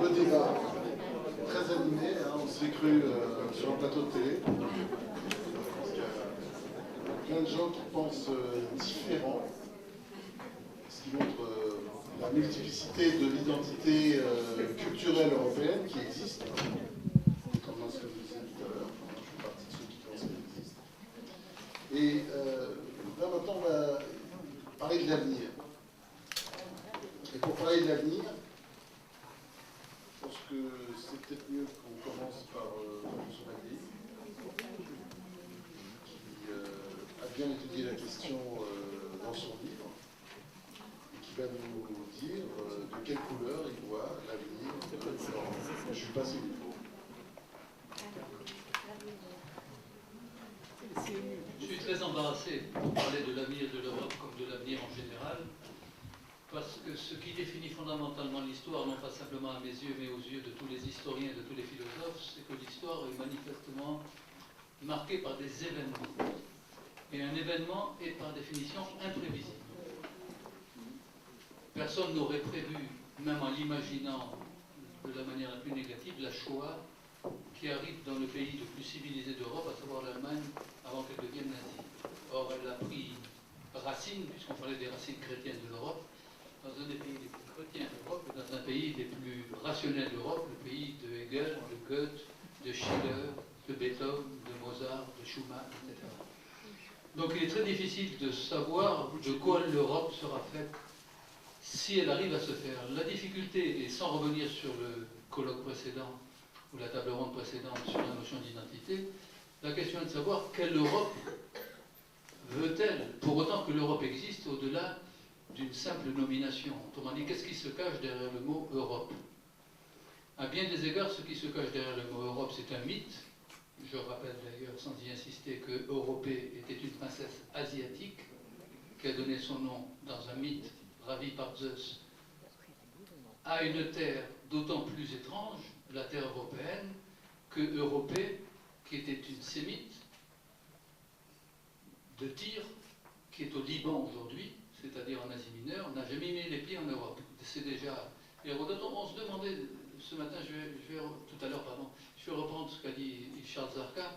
le débat très animé, hein, on s'est cru sur un plateau de télé. Il y a plein de gens qui pensent différents, ce qui montre la multiplicité de l'identité culturelle européenne qui existe. Contrairement à ce que je disais tout à l'heure, je fais partie de ceux qui pensent qu'elle existe. Et là maintenant, on va parler de l'avenir. Et pour parler de l'avenir, je pense que c'est peut-être mieux qu'on commence par François Magny, qui a bien étudié la question dans son livre, et qui va nous dire de quelle couleur il voit l'avenir de l'Europe. Je suis passé du mot. Je suis très embarrassé pour parler de l'avenir de l'Europe comme de l'avenir en général, parce que ce qui définit fondamentalement l'histoire, non pas simplement à mes yeux, mais aux yeux de tous les historiens et de tous les philosophes, c'est que l'histoire est manifestement marquée par des événements. Et un événement est par définition imprévisible. Personne n'aurait prévu, même en l'imaginant de la manière la plus négative, la Shoah qui arrive dans le pays le plus civilisé d'Europe, à savoir l'Allemagne, avant qu'elle devienne nazie. Or, elle a pris racine, puisqu'on parlait des racines chrétiennes de l'Europe, dans un des pays les plus chrétiens d'Europe, et dans un pays les plus rationnels d'Europe, le pays de Hegel, de Goethe, de Schiller, de Beethoven, de Mozart, de Schumann, etc. Donc il est très difficile de savoir de quoi l'Europe sera faite si elle arrive à se faire. La difficulté, et sans revenir sur le colloque précédent, ou la table ronde précédente sur la notion d'identité, la question est de savoir quelle Europe veut-elle, pour autant que l'Europe existe au-delà d'une simple nomination. Autrement dit, qu'est-ce qui se cache derrière le mot Europe? À bien des égards, ce qui se cache derrière le mot Europe, c'est un mythe. Je rappelle d'ailleurs, sans y insister, que Europée était une princesse asiatique qui a donné son nom dans un mythe ravi par Zeus à une terre d'autant plus étrange, la terre européenne, que Europée, qui était une sémite de Tyr, qui est au Liban aujourd'hui, c'est-à-dire en Asie mineure, n'a jamais mis les pieds en Europe. C'est déjà Hérodote. On se demandait ce matin, tout à l'heure, pardon, je vais reprendre ce qu'a dit Charles Zarka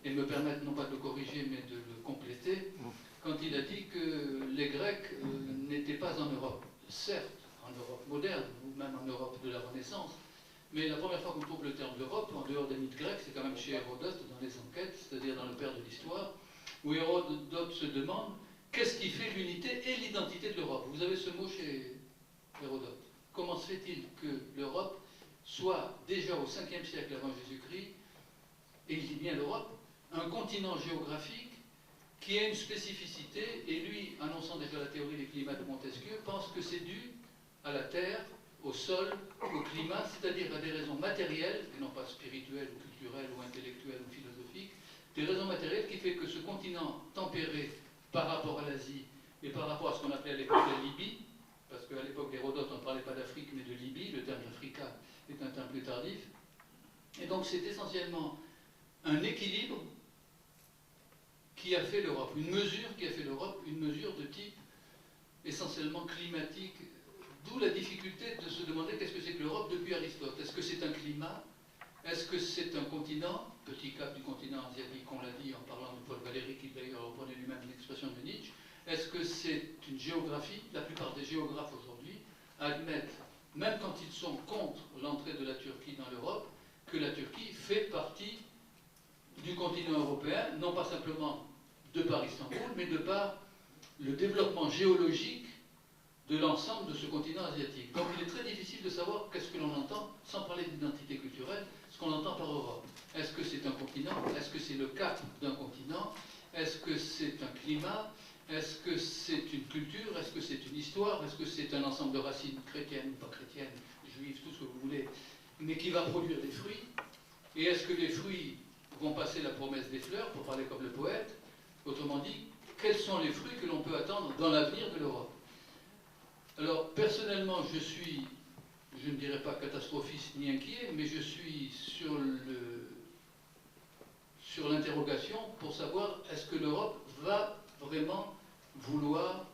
et me permettre non pas de le corriger mais de le compléter, quand il a dit que les Grecs n'étaient pas en Europe. Certes, en Europe moderne, ou même en Europe de la Renaissance, mais la première fois qu'on trouve le terme d'Europe, en dehors des mythes grecs, c'est quand même chez Hérodote, dans les enquêtes, c'est-à-dire dans le père de l'histoire, où Hérodote se demande qu'est-ce qui fait l'unité et l'identité de l'Europe. Vous avez ce mot chez Hérodote. Comment se fait-il que l'Europe soit déjà au 5e siècle avant Jésus-Christ, et il dit bien l'Europe, un continent géographique qui a une spécificité, et lui, annonçant déjà la théorie des climats de Montesquieu, pense que c'est dû à la terre, au sol, au climat, c'est-à-dire à des raisons matérielles, et non pas spirituelles, ou culturelles, ou intellectuelles, ou philosophiques, des raisons matérielles qui fait que ce continent tempéré par rapport à l'Asie et par rapport à ce qu'on appelait à l'époque la Libye, parce qu'à l'époque d'Hérodote, on ne parlait pas d'Afrique mais de Libye, le terme d'Africa est un terme plus tardif, et donc c'est essentiellement un équilibre qui a fait l'Europe, une mesure qui a fait l'Europe, une mesure de type essentiellement climatique, d'où la difficulté de se demander qu'est-ce que c'est que l'Europe depuis Aristote. Est-ce que c'est un climat? Est-ce que c'est un continent? Petit cap du continent asiatique, on l'a dit en parlant de Paul Valéry, qui d'ailleurs reprenait lui-même l'expression de Nietzsche. Est-ce que c'est une géographie? La plupart des géographes aujourd'hui admettent, même quand ils sont contre l'entrée de la Turquie dans l'Europe, que la Turquie fait partie du continent européen, non pas simplement de par Istanbul, mais de par le développement géologique de l'ensemble de ce continent asiatique. Donc il est très difficile de savoir qu'est-ce que l'on entend, sans parler d'identité culturelle, ce qu'on entend par Europe. Est-ce que c'est un continent? Est-ce que c'est le cap d'un continent? Est-ce que c'est un climat? Est-ce que c'est une culture? Est-ce que c'est une histoire? Est-ce que c'est un ensemble de racines chrétiennes ou pas chrétiennes, juives, tout ce que vous voulez, mais qui va produire des fruits? Et est-ce que les fruits vont passer la promesse des fleurs, pour parler comme le poète? Autrement dit, quels sont les fruits que l'on peut attendre dans l'avenir de l'Europe? Alors, personnellement, je ne dirais pas catastrophiste ni inquiet, mais je suis sur l'interrogation pour savoir est-ce que l'Europe va vraiment vouloir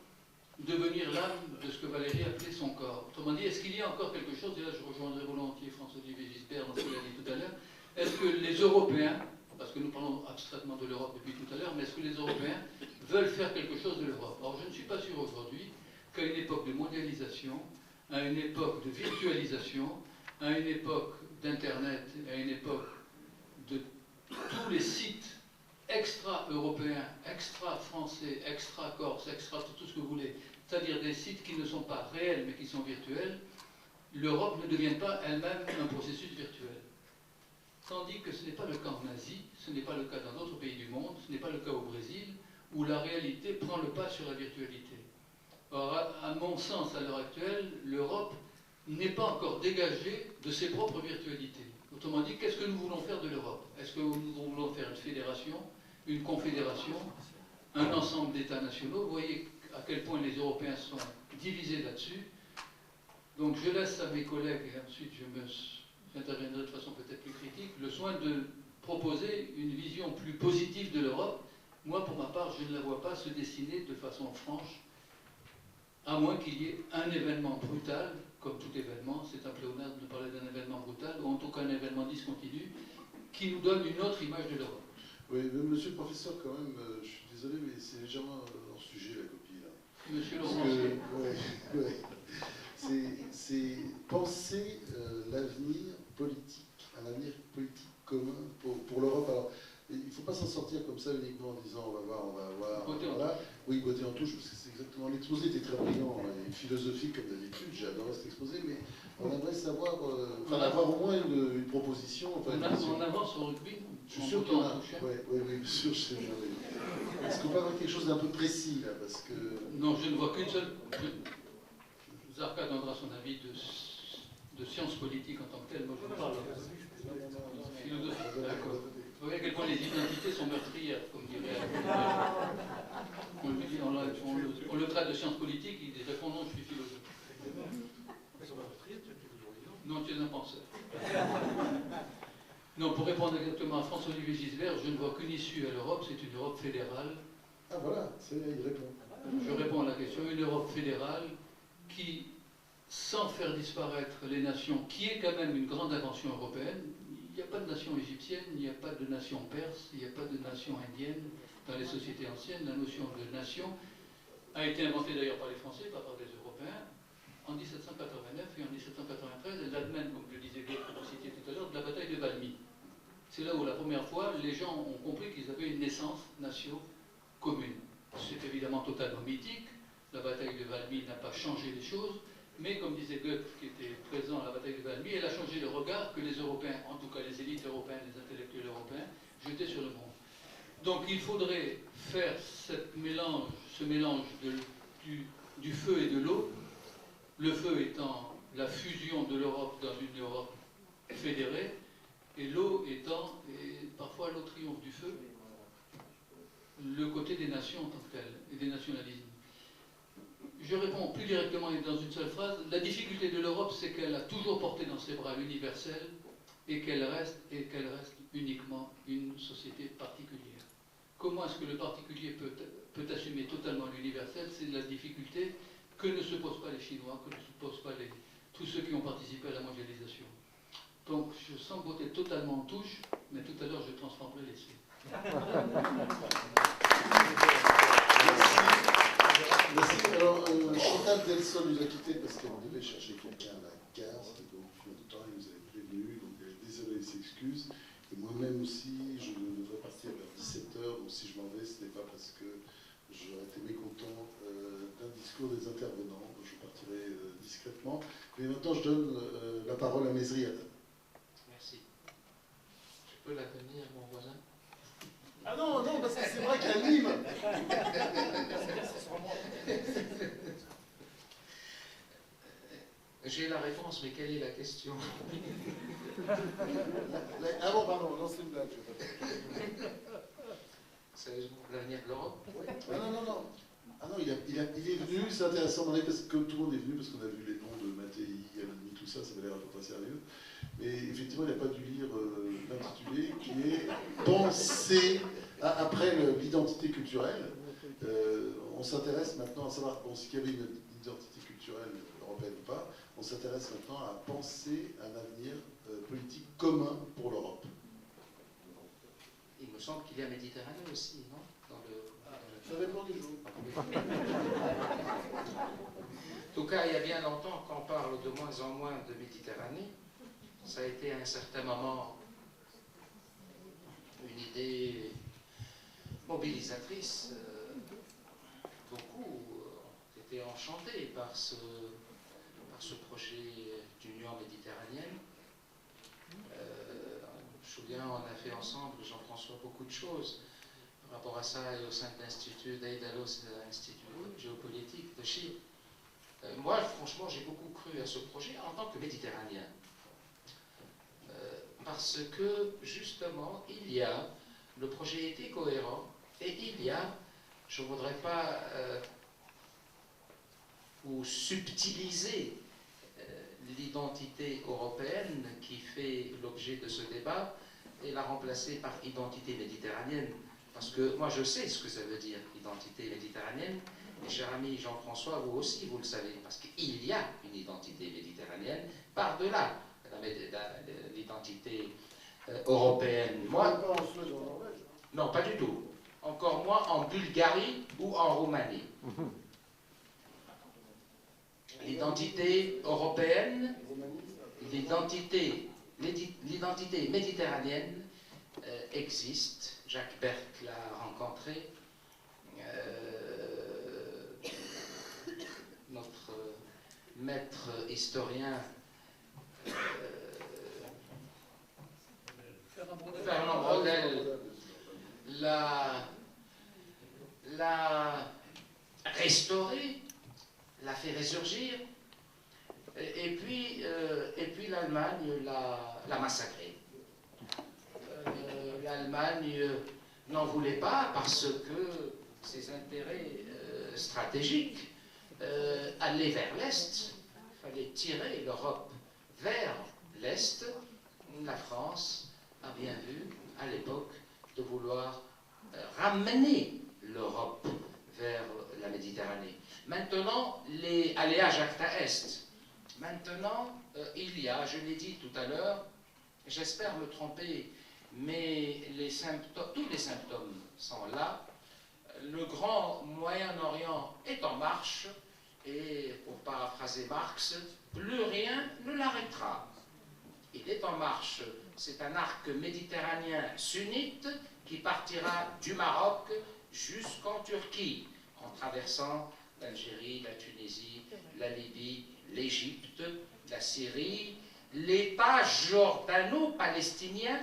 devenir l'âme de ce que Valérie appelait son corps. Autrement dit, est-ce qu'il y a encore quelque chose, et là je rejoindrai volontiers François-Olivier Gisbert dans ce qu'il a dit tout à l'heure, est-ce que les Européens, parce que nous parlons abstraitement de l'Europe depuis tout à l'heure, mais est-ce que les Européens veulent faire quelque chose de l'Europe? Alors je ne suis pas sûr aujourd'hui qu'à une époque de mondialisation, à une époque de virtualisation, à une époque d'Internet, à une époque de tous les sites extra-européens, extra-français, extra-corse, extra tout ce que vous voulez, c'est-à-dire des sites qui ne sont pas réels mais qui sont virtuels, l'Europe ne devient pas elle-même un processus virtuel. Tandis que ce n'est pas le cas en Asie, ce n'est pas le cas dans d'autres pays du monde, ce n'est pas le cas au Brésil, où la réalité prend le pas sur la virtualité. Or, à mon sens, à l'heure actuelle, l'Europe n'est pas encore dégagée de ses propres virtualités. Autrement dit, qu'est-ce que nous voulons faire de l'Europe? Est-ce que nous voulons faire une fédération, une confédération, un ensemble d'États nationaux? Vous voyez à quel point les Européens sont divisés là-dessus. Donc je laisse à mes collègues, et ensuite j'interviendrai de façon peut-être plus critique, le soin de proposer une vision plus positive de l'Europe. Moi, pour ma part, je ne la vois pas se dessiner de façon franche, à moins qu'il y ait un événement brutal, comme tout événement, c'est un pléonasme de parler d'un événement brutal, ou en tout cas un événement discontinu, qui nous donne une autre image de l'Europe. Oui, monsieur le professeur, quand même, je suis désolé, mais c'est légèrement hors sujet, la copie, là. Monsieur Laurent. C'est penser l'avenir politique, un avenir politique commun pour l'Europe. Alors, il ne faut pas s'en sortir comme ça uniquement en disant on va voir. Voilà. Oui, botter en touche, parce que c'est exactement. L'exposé était très brillant et philosophique comme d'habitude. J'ai adoré cet exposé, mais on aimerait savoir, avoir au moins une proposition. Enfin, on avance sur le rugby. Je suis sûr qu'il y en a. Oui, bien sûr, je sais bien. Est-ce qu'on peut avoir quelque chose d'un peu précis là, parce que. Non, je ne vois qu'une seule. Zarka donnera son avis de sciences politiques en tant que tel. Moi, je vous parle de philosophie. D'accord. Vous voyez à quel point les identités sont meurtrières, comme dirait. On le traite de sciences politiques, il répond non, je suis philosophe. Non, tu es un penseur. Non, pour répondre exactement à François-Olivier Gisbert, je ne vois qu'une issue à l'Europe, c'est une Europe fédérale. Ah voilà, il répond. Je réponds à la question, une Europe fédérale qui, sans faire disparaître les nations, qui est quand même une grande invention européenne. Il n'y a pas de nation égyptienne, il n'y a pas de nation perse, il n'y a pas de nation indienne dans les sociétés anciennes. La notion de nation a été inventée d'ailleurs par les Français, pas par les Européens, en 1789 et en 1793. Elle admène, comme je le disais, que vous citiez tout à l'heure, de la bataille de Valmy. C'est là où la première fois, les gens ont compris qu'ils avaient une naissance nation commune. C'est évidemment totalement mythique. La bataille de Valmy n'a pas changé les choses. Mais comme disait Goethe, qui était présent à la bataille de Valmy, elle a changé le regard que les Européens, en tout cas les élites européennes, les intellectuels européens, jetaient sur le monde. Donc il faudrait faire ce mélange du feu et de l'eau, le feu étant la fusion de l'Europe dans une Europe fédérée, et l'eau étant, et parfois l'eau triomphe du feu, le côté des nations en tant que telles, et des nationalismes. Je réponds plus directement et dans une seule phrase. La difficulté de l'Europe, c'est qu'elle a toujours porté dans ses bras l'universel et qu'elle reste uniquement une société particulière. Comment est-ce que le particulier peut assumer totalement l'universel? C'est la difficulté que ne se posent pas les Chinois, que ne se posent pas tous ceux qui ont participé à la mondialisation. Donc je sens botter totalement en touche, mais tout à l'heure je transformerai l'essai. Merci. Alors, Chantal Delson nous a quittés parce qu'elle devait chercher quelqu'un à la gare, c'était donc depuis longtemps, il nous avait prévenu, donc elle est désolée, elle s'excuse. Et moi-même aussi, je devrais partir vers 17h, donc si je m'en vais, ce n'est pas parce que j'aurais été mécontent d'un discours des intervenants, donc je partirai discrètement. Mais maintenant, je donne la parole à Mesriad. Merci. Je peux la donner à mon voisin? Ah non, parce que c'est vrai qu'elle anime. J'ai la réponse, mais quelle est la question? Ah bon, pardon, non, c'est une blague. Sérieusement, l'avenir de l'Europe? Ah non. Ah non, il est venu, c'est intéressant, parce que tout le monde est venu, parce qu'on a vu les noms de Mattei, Yamani, tout ça, ça m'a l'air un peu très sérieux. Mais effectivement, il n'a pas dû lire l'intitulé, qui est « Penser après l'identité culturelle ». on s'intéresse maintenant à savoir s'il y avait une identité culturelle européenne ou pas. On s'intéresse maintenant à penser un avenir politique commun pour l'Europe. Il me semble qu'il y a Méditerranée aussi, non? Ça dépend des jours. En tout cas, il y a bien longtemps qu'on parle de moins en moins de Méditerranée. Ça a été à un certain moment une idée mobilisatrice. Beaucoup étaient enchantés par ce projet d'union méditerranéenne. Je me souviens, on a fait ensemble, Jean-François, beaucoup de choses par rapport à ça et au sein de l'Institut d'Aïdalos, l'Institut géopolitique de Chypre. Moi, franchement, j'ai beaucoup cru à ce projet en tant que méditerranéen. Parce que, justement, le projet était cohérent, et je ne voudrais pas ou subtiliser l'identité européenne qui fait l'objet de ce débat et la remplacer par identité méditerranéenne. Parce que moi, je sais ce que ça veut dire, identité méditerranéenne. Et cher ami Jean-François, vous aussi, vous le savez, parce qu'il y a une identité méditerranéenne par-delà l'identité européenne. Moi, Pas en Suède ou en Norvège. non, pas du tout. Encore moins en Bulgarie ou en Roumanie. L'identité européenne, l'identité méditerranéenne existe. Jacques Berck l'a rencontré. Notre maître historien Fernand Braudel l'a restauré, l'a fait résurgir, et puis l'Allemagne l'a massacré. L'Allemagne n'en voulait pas parce que ses intérêts stratégiques allaient vers l'Est. Il fallait tirer l'Europe vers l'Est. La France a bien vu, à l'époque, de vouloir ramener l'Europe vers la Méditerranée. Maintenant, les aléas Jacta Est. Maintenant, il y a, je l'ai dit tout à l'heure, j'espère me tromper, mais tous les symptômes sont là. Le grand Moyen-Orient est en marche, et pour paraphraser Marx, plus rien ne l'arrêtera. Il est en marche. C'est un arc méditerranéen sunnite qui partira du Maroc jusqu'en Turquie, en traversant l'Algérie, la Tunisie, la Libye, l'Égypte, la Syrie, l'État jordano-palestinien,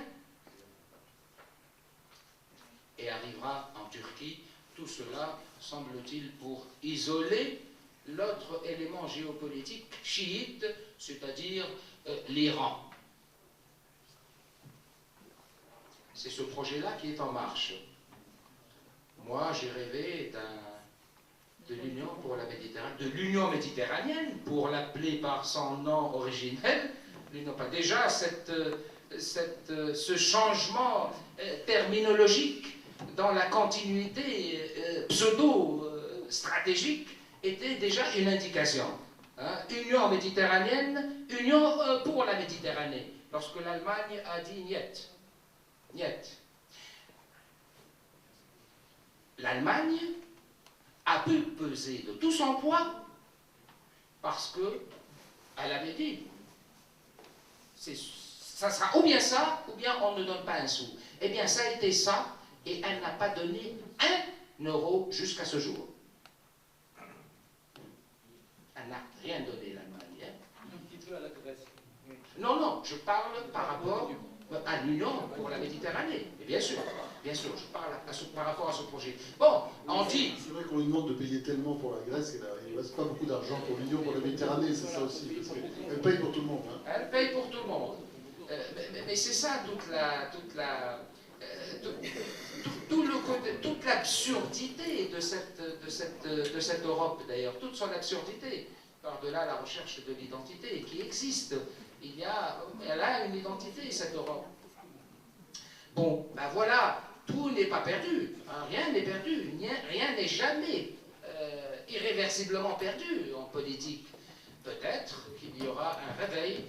et arrivera en Turquie. Tout cela, semble-t-il, pour isoler l'autre élément géopolitique chiite, c'est-à-dire l'Iran. C'est ce projet-là qui est en marche. Moi, j'ai rêvé de l'Union pour la Méditerranée, de l'Union méditerranéenne, pour l'appeler par son nom originel. L'Union, pas déjà ce changement terminologique dans la continuité pseudo-stratégique était déjà une indication. Union méditerranéenne, Union pour la Méditerranée. Lorsque l'Allemagne a dit niet. Niet. L'Allemagne a pu peser de tout son poids parce qu'elle avait dit ça sera ou bien ça, ou bien on ne donne pas un sou. Eh bien, ça a été ça, et elle n'a pas donné 1 euro jusqu'à ce jour. Elle n'a rien donné, l'Allemagne. Un petit peu à la Grèce. Non, non, je parle par rapport à l'Union pour la Méditerranée. Et bien sûr, je parle par rapport à ce projet. Bon, on dit... C'est vrai qu'on lui demande de payer tellement pour la Grèce, il ne reste pas beaucoup d'argent pour l'Union, pour la Méditerranée, c'est ça aussi, parce qu'elle paye pour tout le monde. Hein. Elle paye pour tout le monde. Mais c'est ça toute l'absurdité de cette Europe, d'ailleurs, toute son absurdité, par-delà la recherche de l'identité qui existe. Elle a une identité, cette Europe. Bon, ben voilà, tout n'est pas perdu, hein, rien n'est perdu, rien n'est jamais irréversiblement perdu en politique. Peut-être qu'il y aura un réveil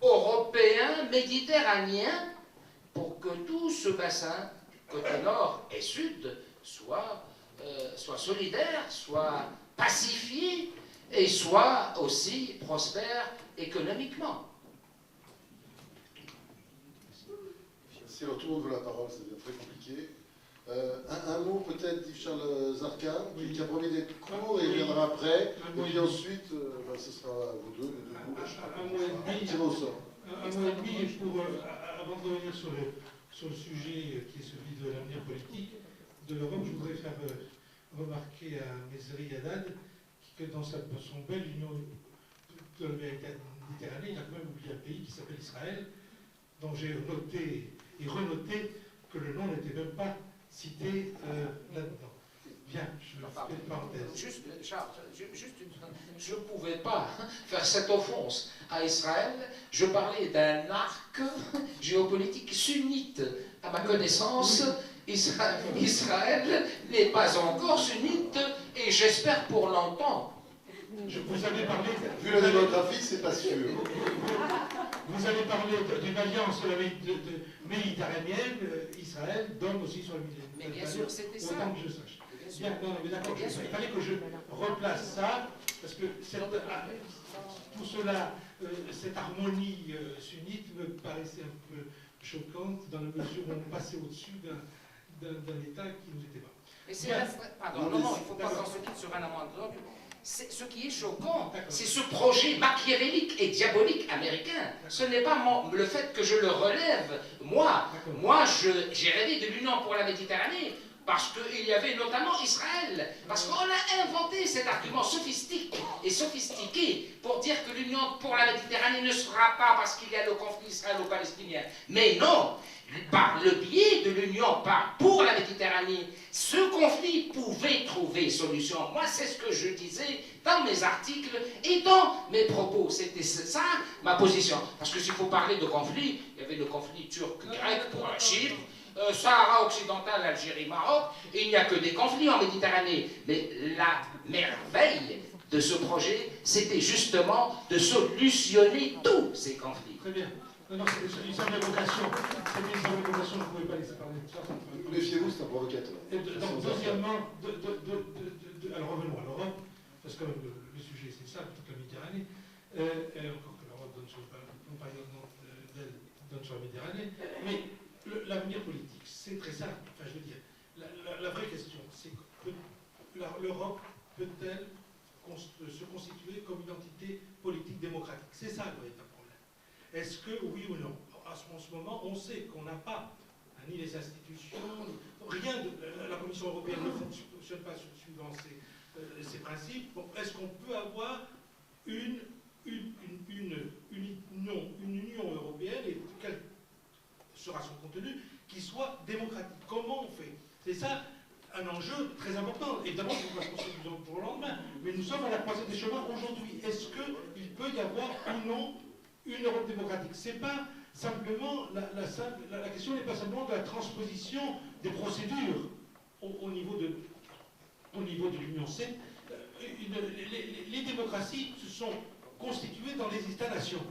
européen, méditerranéen, pour que tout ce bassin, côté nord et sud, soit solidaire, soit pacifié et soit aussi prospère économiquement. Si tout le monde veut la parole, ça devient très compliqué. Un mot peut-être d'Yves-Charles Zarcan, qui a promis d'être court et il viendra après. Et puis ensuite, ce sera vous deux, les deux groupes. Un mot et demi. Tirez au sort. Un mot et demi avant de revenir sur le sujet qui est celui de l'avenir politique de l'Europe. Je voudrais faire remarquer à Mesri Haddad que dans son bel union de la Méditerranée, il a quand même oublié un pays qui s'appelle Israël, dont j'ai noté et renoté que le nom n'était même pas cité là-dedans. Bien, je fais une parenthèse. Juste, Charles, je ne pouvais pas faire cette offense à Israël. Je parlais d'un arc géopolitique sunnite. À ma connaissance, Israël n'est pas encore sunnite et j'espère pour longtemps. Vous avez parlé... Vu la démographie, c'est pas sûr. Vous avez parlé d'une alliance méditerranéenne, Israël donne aussi sur la Méditerranée. Mais bien sûr, c'était ça. Autant que je sache. Bien, non, mais d'accord, il fallait que je replace ça, parce que tout cela, cette harmonie sunnite me paraissait un peu choquante dans la mesure où on passait au-dessus d'un État qui nous était pas. Et c'est pardon, non, il ne faut pas qu'on se quitte sur un amendement. Ce qui est choquant, c'est ce projet machiavélique et diabolique américain. Ce n'est pas le fait que je le relève. Moi, j'ai rêvé de l'Union pour la Méditerranée parce qu'il y avait notamment Israël. Parce qu'on a inventé cet argument sophistiqué pour dire que l'Union pour la Méditerranée ne sera pas parce qu'il y a le conflit israélo-palestinien. Mais non, par le biais de l'Union pour la Méditerranée, ce conflit pouvait trouver solution. Moi, c'est ce que je disais dans mes articles et dans mes propos. C'était ça, ma position. Parce que s'il faut parler de conflit, il y avait le conflit turc-grec pour Chypre, Sahara occidental, Algérie, Maroc, et il n'y a que des conflits en Méditerranée. Mais la merveille de ce projet, c'était justement de solutionner tous ces conflits. Très bien. Non, c'est une simple évocation. C'était une simple évocation, je ne pouvais pas laisser parler de ça. Méfiez-vous, c'est un provocateur. Donc, deuxièmement, alors revenons à l'Europe, parce que le sujet c'est ça, toute la Méditerranée, encore que l'Europe donne sur la Méditerranée, mais l'avenir politique, c'est très simple. Enfin, je veux dire, la vraie question, c'est que l'Europe peut-elle se constituer comme une entité politique démocratique? C'est ça le véritable problème. Est-ce que, oui ou non? En ce moment, on sait qu'on n'a pas ni les institutions, rien de... La Commission européenne ne fonctionne pas suivant ces principes. Bon, est-ce qu'on peut avoir une Union européenne, et quel sera son contenu, qui soit démocratique? Comment on fait? C'est ça un enjeu très important. Évidemment, il ne faut pas se construire du jour au lendemain, mais nous sommes à la croisée des chemins aujourd'hui. Est-ce qu'il peut y avoir ou non une Europe démocratique? C'est pas simplement la question n'est pas simplement de la transposition des procédures au niveau de l'Union. Les démocraties se sont constituées dans les États-nations.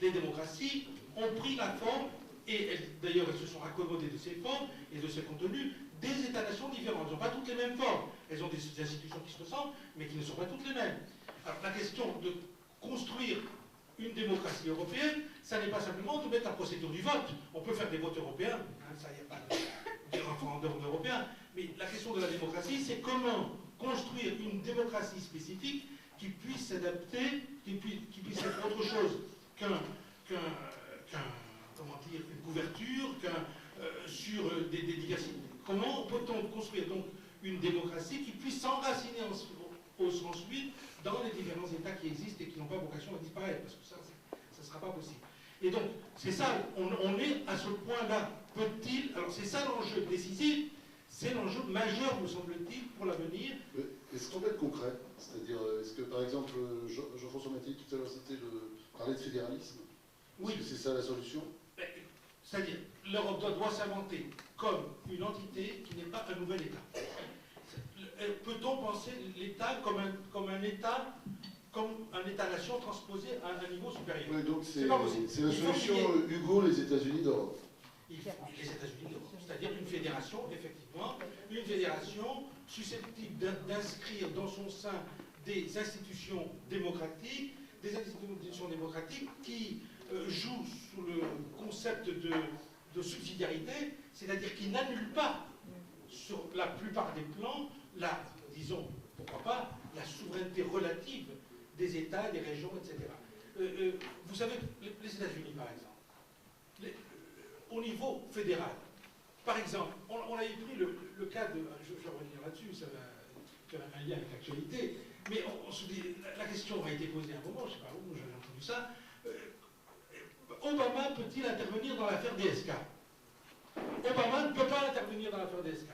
Les démocraties ont pris la forme, et d'ailleurs elles se sont accommodées de ces formes et de ces contenus, des États-nations différents. Elles n'ont pas toutes les mêmes formes. Elles ont des institutions qui se ressemblent, mais qui ne sont pas toutes les mêmes. Alors la question de construire une démocratie européenne, ça n'est pas simplement de mettre la procédure du vote. On peut faire des votes européens, ça, il n'y a pas de référendum européen, mais la question de la démocratie, c'est comment construire une démocratie spécifique qui puisse s'adapter, qui puisse être autre chose qu'une couverture, sur des diversités. Comment peut-on construire donc une démocratie qui puisse s'enraciner ensuite dans les différents États qui existent et qui n'ont pas vocation à disparaître, parce que ça ne sera pas possible. Et donc, c'est ça, on est à ce point-là. Peut-il, alors c'est ça l'enjeu décisif, c'est l'enjeu majeur, me semble-t-il, pour l'avenir. Est-ce qu'on peut être concret? C'est-à-dire, est-ce que, par exemple, Jean-François Mattei, tout à l'heure, parlait de fédéralisme? Oui. Est-ce que c'est ça la solution? C'est-à-dire, l'Europe doit s'inventer comme une entité qui n'est pas un nouvel État. peut-on penser l'État comme un État-nation transposé à un niveau supérieur? Oui, donc c'est pas possible. la Il faut solution qu'il y ait- Hugo, les États-Unis d'Europe. Les États-Unis d'Europe, c'est-à-dire une fédération, effectivement, une fédération susceptible d'inscrire dans son sein des institutions démocratiques qui jouent sous le concept de subsidiarité, c'est-à-dire qui n'annulent pas sur la plupart des plans disons, pourquoi pas, la souveraineté relative des États, des régions, etc. Vous savez, les États-Unis, par exemple, au niveau fédéral, par exemple, on avait pris le cas de... Je vais revenir là-dessus, ça va faire un lien avec l'actualité, mais on se dit, la question a été posée à un moment, je ne sais pas où, j'avais entendu ça, Obama peut-il intervenir dans l'affaire DSK? Obama ne peut pas intervenir dans l'affaire DSK.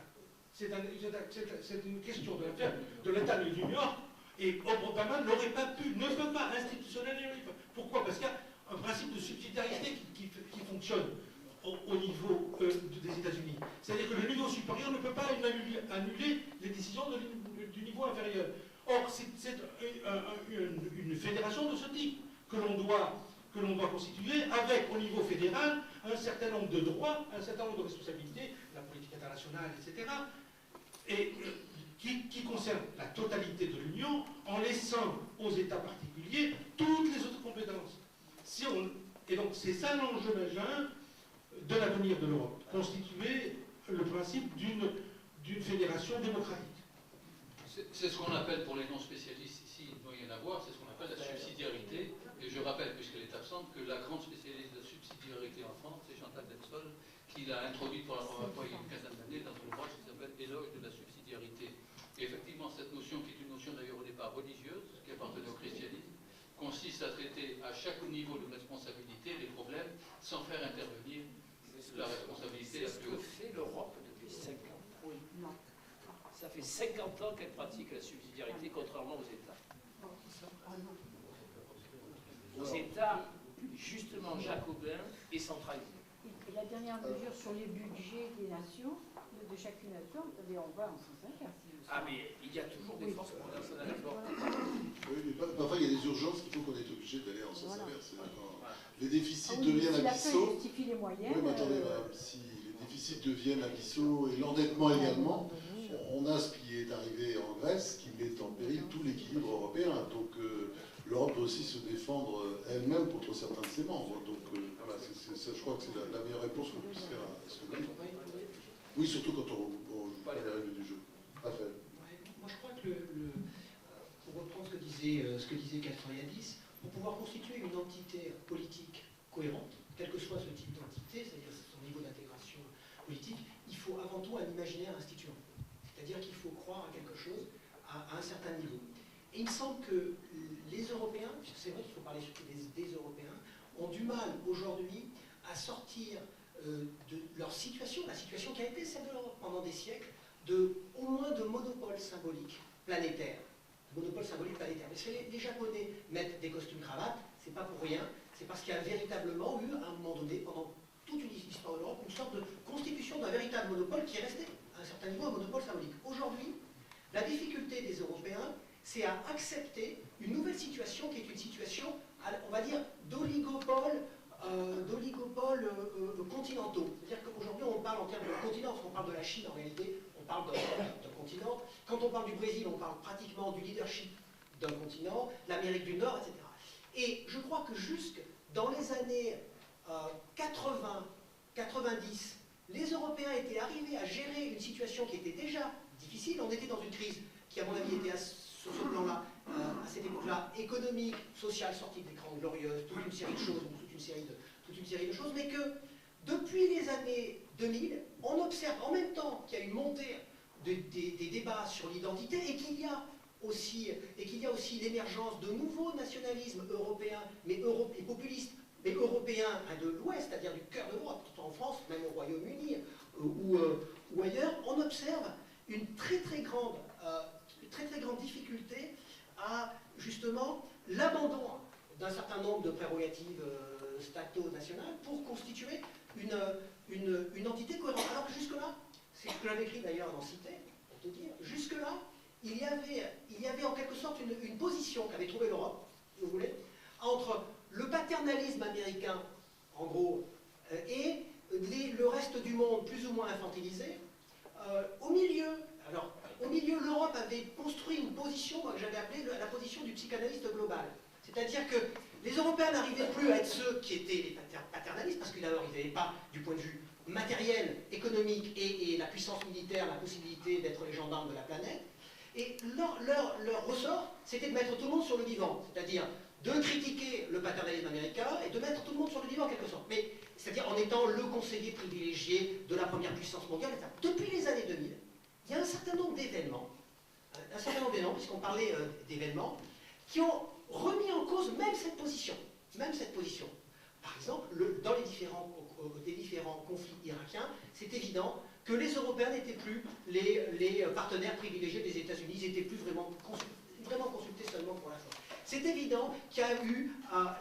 C'est une question de l'affaire de l'État de New York, et Obama n'aurait pas pu, ne peut pas institutionnellement. Pourquoi? Parce qu'il y a un principe de subsidiarité qui fonctionne au niveau des États-Unis. C'est-à-dire que le niveau supérieur ne peut pas annuler les décisions du niveau inférieur. Or, c'est une fédération de ce type que l'on doit constituer avec, au niveau fédéral, un certain nombre de droits, un certain nombre de responsabilités, la politique internationale, etc., et qui concerne la totalité de l'Union, en laissant aux États particuliers toutes les autres compétences. Et donc, c'est ça l'enjeu majeur de l'avenir de l'Europe, constituer le principe d'une fédération démocratique. C'est ce qu'on appelle, pour les non-spécialistes ici, il doit y en avoir, c'est ce qu'on appelle la subsidiarité. Et je rappelle, puisqu'elle est absente, que la grande spécialiste de la subsidiarité en France, c'est Chantal Delsol, qui l'a introduite pour la première fois il y a une quinzaine d'années dans un ouvrage qui s'appelle Éloge de la subsidiarité. Et effectivement, cette notion, qui est une notion d'ailleurs au départ religieuse, qui appartenait au christianisme, consiste à traiter à chaque niveau de responsabilité les problèmes sans faire intervenir la responsabilité la C'est ce plus que haute. fait l'Europe depuis 5 ans. Oui. Ça fait 50 ans qu'elle pratique la subsidiarité, contrairement aux États. Aux États, justement, jacobins et centralisés. Et la dernière mesure sur les budgets des nations, de chacune nation, on va en sens inverse. Ah, mais il y a toujours des forces nationales fortes. Oui, mais parfois il y a des urgences qu'il faut qu'on est obligé d'aller en sens inverse. Quand les déficits Ah oui, deviennent si la abyssaux. fin justifie les moyens. Oui, mais attendez, madame, si les déficits deviennent abyssaux et l'endettement également, on a ce qui est arrivé en Grèce qui met en péril tout l'équilibre européen. Donc l'Europe doit aussi se défendre elle-même contre certains de ses membres. Donc voilà, ça, je crois que c'est la meilleure réponse qu'on puisse faire à ce que nous. Oui, surtout quand on joue pas les règles du jeu. Raphaël. Moi, je crois que, pour reprendre ce que disait Castoriadis, pour pouvoir constituer une entité politique cohérente, quel que soit ce type d'entité, c'est-à-dire son niveau d'intégration politique, il faut avant tout un imaginaire instituant. C'est-à-dire qu'il faut croire à quelque chose à un certain niveau. Et il me semble que les Européens, puisque c'est vrai qu'il faut parler surtout des Européens, ont du mal aujourd'hui à sortir de leur situation, la situation qui a été celle de l'Europe pendant des siècles, au moins de monopole symbolique planétaire. Monopole symbolique planétaire. Parce que les Japonais mettent des costumes cravates, c'est pas pour rien, c'est parce qu'il y a véritablement eu, à un moment donné, pendant toute une histoire de l'Europe, une sorte de constitution d'un véritable monopole qui est resté, à un certain niveau, un monopole symbolique. Aujourd'hui, la difficulté des Européens, c'est à accepter une nouvelle situation qui est une situation, on va dire, d'oligopoles continentaux. C'est-à-dire qu'aujourd'hui, on parle en termes de continent, parce qu'on parle de la Chine en réalité, on parle d'un continent. Quand on parle du Brésil, on parle pratiquement du leadership d'un continent, l'Amérique du Nord, etc. Et je crois que jusque dans les années 80, 90, les Européens étaient arrivés à gérer une situation qui était déjà difficile. On était dans une crise qui, à mon avis, était sur ce plan-là, à cette époque-là, économique, sociale, sortie des Grandes Glorieuses, toute une série de choses, toute une série de choses, mais que depuis les années 2000, on observe en même temps qu'il y a une montée des débats sur l'identité et qu'il y a aussi l'émergence de nouveaux nationalismes européens, et populistes, mais européens de l'Ouest, c'est-à-dire du cœur de l'Europe, tant en France, même au Royaume-Uni ou ailleurs, on observe une très très grande difficulté à justement l'abandon d'un certain nombre de prérogatives stato-nationales pour constituer une entité cohérente. Alors que jusque-là, c'est ce que j'avais écrit d'ailleurs dans Cité, pour te dire, jusque-là, il y avait en quelque sorte une position qu'avait trouvée l'Europe, si vous voulez, entre le paternalisme américain, en gros, et le reste du monde plus ou moins infantilisé. Au milieu, l'Europe avait construit une position que j'avais appelée la position du psychanalyste global. C'est-à-dire que les Européens n'arrivaient plus à être ceux qui étaient les paternalistes, parce qu'ils n'arrivaient pas du point de vue matériel, économique et la puissance militaire, la possibilité d'être les gendarmes de la planète. Et leur ressort, c'était de mettre tout le monde sur le divan, c'est-à-dire de critiquer le paternalisme américain et de mettre tout le monde sur le divan en quelque sorte. Mais c'est-à-dire en étant le conseiller privilégié de la première puissance mondiale. Depuis les années 2000, il y a un certain nombre d'événements, puisqu'on parlait d'événements, qui ont remis en cause même cette position. Par exemple, dans les différents conflits irakiens, c'est évident que les Européens n'étaient plus les partenaires privilégiés des États-Unis, ils n'étaient plus vraiment consultés seulement pour la force. C'est évident qu'il y a eu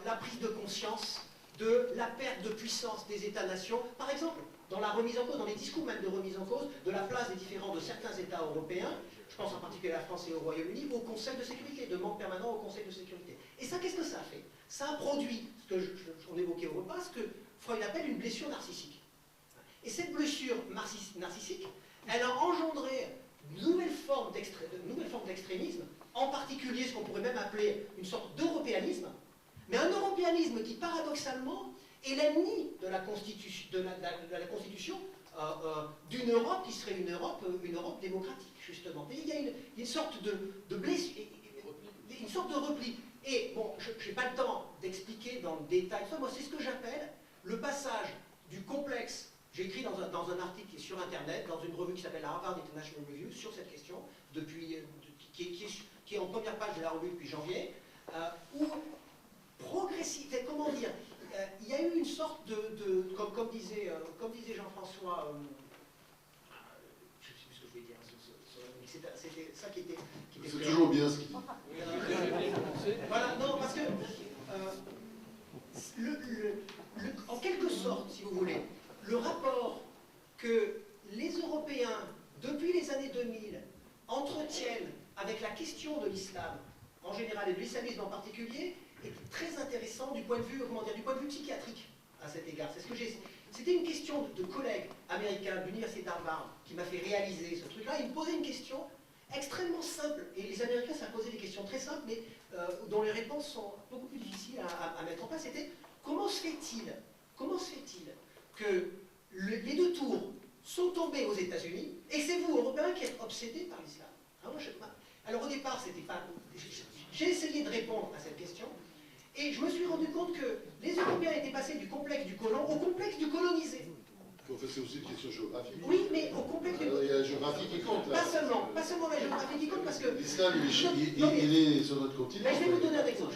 la prise de conscience de la perte de puissance des États-nations, par exemple, dans la remise en cause, dans les discours même de remise en cause, de la place de certains États européens, je pense en particulier à la France et au Royaume-Uni, au Conseil de sécurité, de manque permanent au Conseil de sécurité. Et ça, qu'est-ce que ça a fait? Ça a produit, ce que j'en évoquais au repas, ce que Freud appelle une blessure narcissique. Et cette blessure narcissique, elle a engendré de nouvelles formes d'extrémisme, en particulier ce qu'on pourrait même appeler une sorte d'européanisme, mais un européanisme qui, paradoxalement, est l'ennemi de la constitution, d'une Europe qui serait une Europe démocratique, justement. Et il y a une sorte de blessure, une sorte de repli. Et bon, je n'ai pas le temps d'expliquer dans le détail ça. Moi, c'est ce que j'appelle le passage du complexe. J'ai écrit dans un article qui est sur Internet, dans une revue qui s'appelle Harvard International Review, sur cette question, qui est en première page de la revue depuis janvier, où progressivement, comment dire, il y a eu une sorte comme disait Jean-François, je ne sais plus ce que je voulais dire, c'était ça qui était C'est toujours bien ce qu'il dit. Voilà, non, parce que en quelque sorte, si vous voulez, le rapport que les Européens, depuis les années 2000, entretiennent avec la question de l'islam en général et de l'islamisme en particulier, est très intéressant du point de vue, du point de vue psychiatrique à cet égard. C'était une question de collègue américain de l'université d'Harvard qui m'a fait réaliser ce truc-là. Il me posait une question extrêmement simple, et les Américains ça posait des questions très simples, mais dont les réponses sont beaucoup plus difficiles à mettre en place. C'était comment se fait-il que les deux tours sont tombés aux États-Unis, et c'est vous, Européens, qui êtes obsédés par l'islam. Alors au départ, c'était pas. J'ai essayé de répondre à cette question, et je me suis rendu compte que les Européens étaient passés du complexe du colon au complexe du colonisé. En fait, c'est aussi une question géographique. Oui, mais au complexe du Il y a la géographie qui compte là. Pas seulement la géographie qui compte, parce que. L'islam, il est sur notre continent. Mais je vais vous donner un exemple.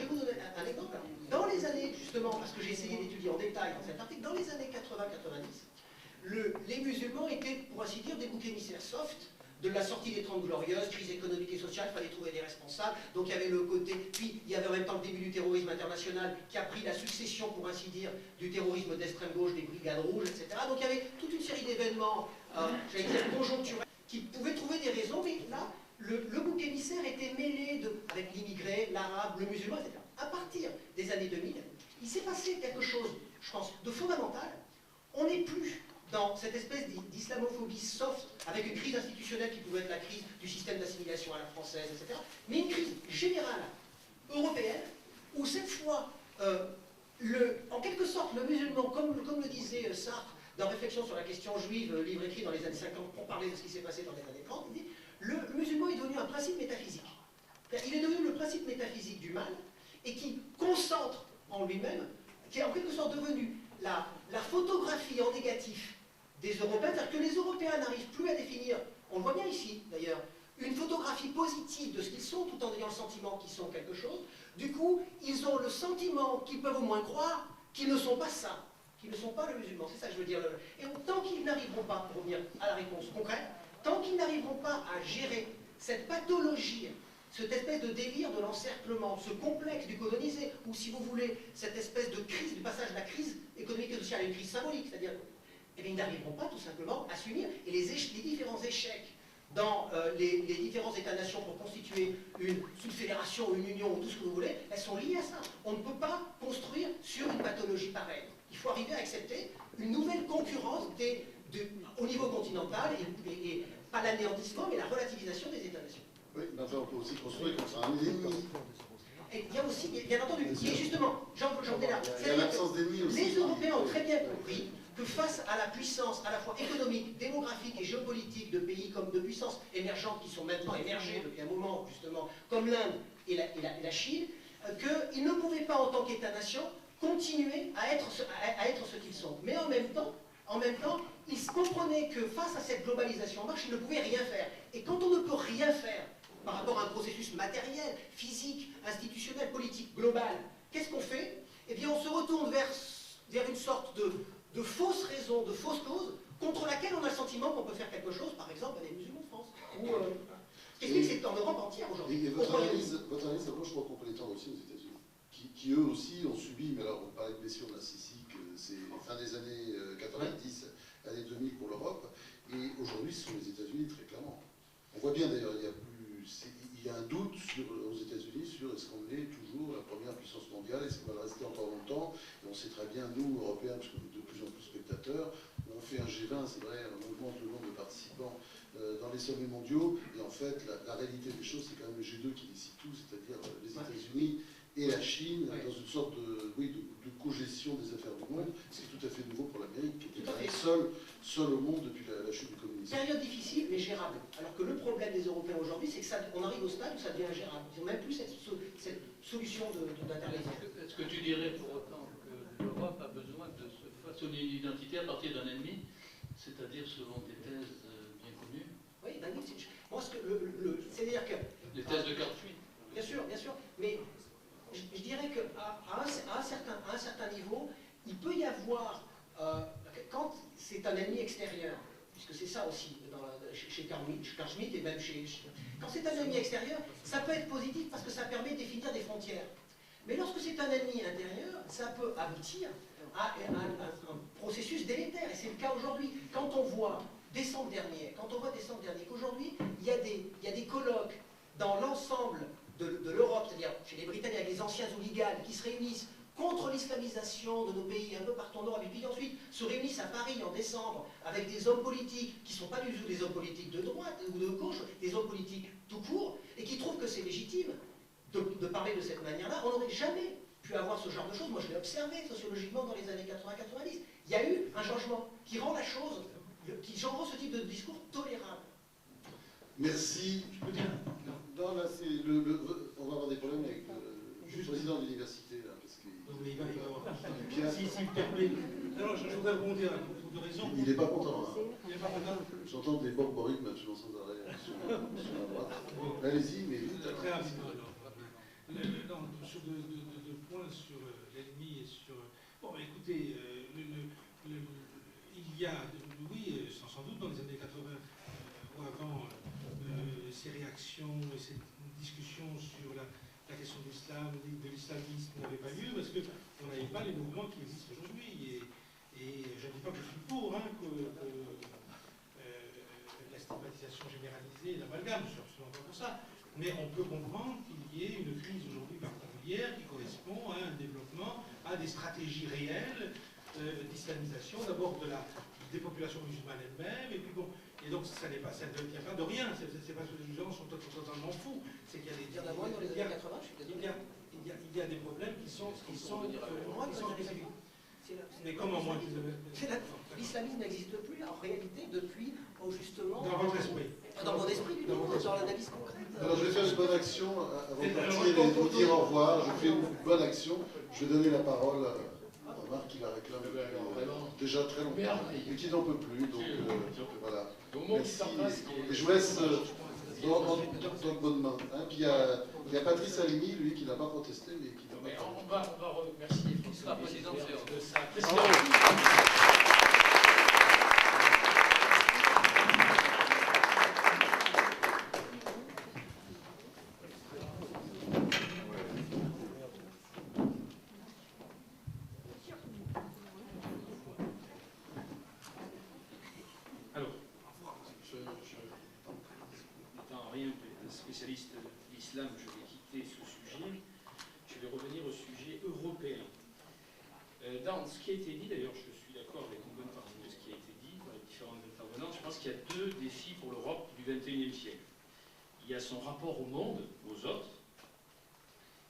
Dans les années, justement, parce que j'ai essayé d'étudier en détail dans cet article, dans les années 80-90, les musulmans étaient, pour ainsi dire, des boucs émissaires soft de la sortie des 30 glorieuses, crise économique et sociale, il fallait trouver des responsables. Donc il y avait le côté, puis il y avait en même temps le début du terrorisme international qui a pris la succession, pour ainsi dire, du terrorisme d'extrême gauche, des brigades rouges, etc. Donc il y avait toute une série d'événements, j'allais dire conjoncturels, qui pouvaient trouver des raisons, mais là, le bouc émissaire était mêlé avec l'immigré, l'arabe, le musulman, etc. À partir des années 2000, il s'est passé quelque chose, je pense, de fondamental. On n'est plus dans cette espèce d'islamophobie soft, avec une crise institutionnelle qui pouvait être la crise du système d'assimilation à la française, etc., mais une crise générale, européenne, où cette fois, en quelque sorte, le musulman, comme le disait Sartre, dans Réflexion sur la question juive, livre écrit dans les années 50 pour parler de ce qui s'est passé dans les années 30, il dit le musulman est devenu un principe métaphysique. Il est devenu le principe métaphysique du mal, et qui concentre en lui-même, qui est en quelque sorte devenu la photographie en négatif des Européens, c'est-à-dire que les Européens n'arrivent plus à définir, on le voit bien ici d'ailleurs, une photographie positive de ce qu'ils sont, tout en ayant le sentiment qu'ils sont quelque chose. Du coup, ils ont le sentiment qu'ils peuvent au moins croire qu'ils ne sont pas ça, qu'ils ne sont pas le musulman, c'est ça que je veux dire. Et tant qu'ils n'arriveront pas, pour revenir à la réponse concrète, tant qu'ils n'arriveront pas à gérer cette pathologie, cette espèce de délire de l'encerclement, ce complexe du colonisé, ou si vous voulez, cette espèce de crise, du passage de la crise économique et sociale à une crise symbolique, c'est-à-dire, eh bien, ils n'arriveront pas tout simplement à s'unir, et les différents échecs dans les différents États-nations pour constituer une fédération, une union, ou tout ce que vous voulez, elles sont liées à ça. On ne peut pas construire sur une pathologie pareille. Il faut arriver à accepter une nouvelle concurrence au niveau continental, et pas l'anéantissement, mais la relativisation des États-nations. Oui, mais enfin, on peut aussi construire contre un ennemi. Et il y a aussi, bien entendu, et justement, j'en ai là. Il y a l'absence d'ennemis aussi. Les Européens ont très bien compris que face à la puissance à la fois économique, démographique et géopolitique de pays comme de puissances émergentes qui sont maintenant émergées depuis un moment, justement, comme l'Inde et la Chine, qu'ils ne pouvaient pas, en tant qu'État-nation, continuer à être ce qu'ils sont. Mais en même temps, ils comprenaient que face à cette globalisation en marche, ils ne pouvaient rien faire. Et quand on ne peut rien faire par rapport à un processus matériel, physique, institutionnel, politique, global, qu'est-ce qu'on fait? Eh bien, on se retourne vers une sorte de fausse raison, de fausse cause, contre laquelle on a le sentiment qu'on peut faire quelque chose, par exemple, à des musulmans de France. Qu'est-ce que c'est en Europe entière aujourd'hui? Et votre analyse approche pour complétant aussi aux États-Unis, qui eux aussi ont subi, mais alors on parlait de blessures narcissiques, c'est fin des années 90, années 2000 pour l'Europe, et aujourd'hui ce sont les États-Unis très clairement. On voit bien d'ailleurs, il y a un doute aux États-Unis sur est-ce qu'on est toujours la première puissance mondiale, est-ce qu'on va le rester encore longtemps, et on sait très bien, nous, Européens, parce qu'on est de plus en plus spectateurs, on fait un G20, c'est vrai, on augmente le nombre de participants dans les sommets mondiaux, et en fait, la réalité des choses, c'est quand même le G2 qui décide tout, c'est-à-dire les États-Unis et la Chine, dans une sorte de co-gestion des affaires du monde, ce qui est tout à fait nouveau pour l'Amérique, qui était seul au monde depuis la chute du communisme. Période difficile, mais gérable. Alors que le problème des Européens aujourd'hui, c'est qu'on arrive au stade où ça devient ingérable. Ils n'ont même plus cette solution d'intervention. Est-ce que tu dirais pour autant que l'Europe a besoin de se façonner une identité à partir d'un ennemi, c'est-à-dire selon des thèses bien connues? Oui, moi, c'est-à-dire que... Les thèses de Cartwright. Bien sûr, mais je dirais qu'à un certain niveau, il peut y avoir, quand c'est un ennemi extérieur, puisque c'est ça aussi chez Carl Schmitt et même quand c'est un ennemi extérieur, ça peut être positif parce que ça permet de définir des frontières. Mais lorsque c'est un ennemi intérieur, ça peut aboutir à un processus délétère, et c'est le cas aujourd'hui. Quand on voit décembre dernier, qu'aujourd'hui, il y a des colloques dans l'ensemble de l'Europe, c'est-à-dire chez les Britanniques, avec les anciens hooligans qui se réunissent contre l'islamisation de nos pays un peu partout en Europe, et puis ensuite se réunissent à Paris en décembre avec des hommes politiques qui ne sont pas du tout des hommes politiques de droite ou de gauche, des hommes politiques tout court, et qui trouvent que c'est légitime de parler de cette manière-là. On n'aurait jamais pu avoir ce genre de choses. Moi, je l'ai observé sociologiquement dans les années 80-90. Il y a eu un changement qui rend la chose, qui rend ce type de discours tolérable. Merci. Non, là, on va avoir des problèmes avec le président de l'université, là, parce qu'il... Oui, il va avoir. Si me permet. Alors, je voudrais rebondir à beaucoup de raisons. Il n'est pas content. Hein. Il n'est pas content. J'entends des borborithmes absolument sans arrêt sur la droite. Allez-y, mais vite. Très rapidement, alors. Sur deux points sur l'ennemi et sur... Bon, écoutez, il y a, oui, sans doute, dans les années 80 ou avant, ces réactions et ces discussions sur la question de l'islamisme n'avaient pas lieu parce qu'on n'avait pas les mouvements qui existent aujourd'hui. Et je ne dis pas que je suis pour que la stigmatisation généralisée, l'amalgame, je suis absolument pas pour ça. Mais on peut comprendre qu'il y ait une crise aujourd'hui particulière qui correspond à un développement, à des stratégies réelles d'islamisation, d'abord des populations musulmanes elles-mêmes, et puis bon, et donc ça ne tient pas de rien, c'est parce que les gens sont totalement fous, c'est qu'il y a des... Il y en a moins dans les années 80, je suis désolé. Il y a des problèmes qui sont spécifiques. Mais comment moi l'islamisme n'existe plus en réalité depuis justement... Dans votre esprit. Dans mon esprit, dans l'analyse concrète. Alors je vais faire une bonne action avant de partir et de vous dire au revoir. Je fais une bonne action. Je vais donner la parole à Marc qui la réclame déjà très longtemps et qui n'en peut plus. Donc voilà. Merci. Et je vous laisse dans de bonnes mains. Puis il y a Patrice Alimi, lui, qui n'a pas protesté, mais qui n'a pas... On va remercier la présidente de sa présidence. l'islam, je vais quitter ce sujet. Je vais revenir au sujet européen. Dans ce qui a été dit, d'ailleurs, je suis d'accord avec une bonne partie de ce qui a été dit par les différents intervenants, je pense qu'il y a deux défis pour l'Europe du XXIe siècle. Il y a son rapport au monde, aux autres,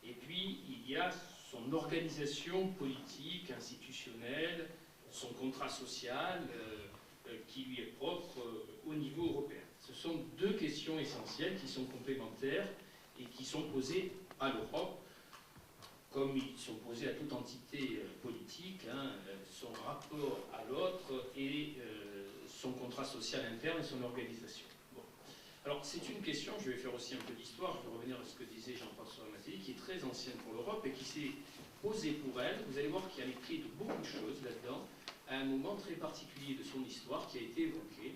et puis il y a son organisation politique, institutionnelle, son contrat social qui lui est propre au niveau européen. Ce sont deux questions essentielles qui sont complémentaires et qui sont posées à l'Europe, comme ils sont posés à toute entité politique, son rapport à l'autre et son contrat social interne et son organisation. Bon. Alors c'est une question, je vais faire aussi un peu d'histoire, je vais revenir à ce que disait Jean-François Mattei, qui est très ancienne pour l'Europe et qui s'est posée pour elle. Vous allez voir qu'il y a les clés de beaucoup de choses là-dedans, à un moment très particulier de son histoire qui a été évoqué,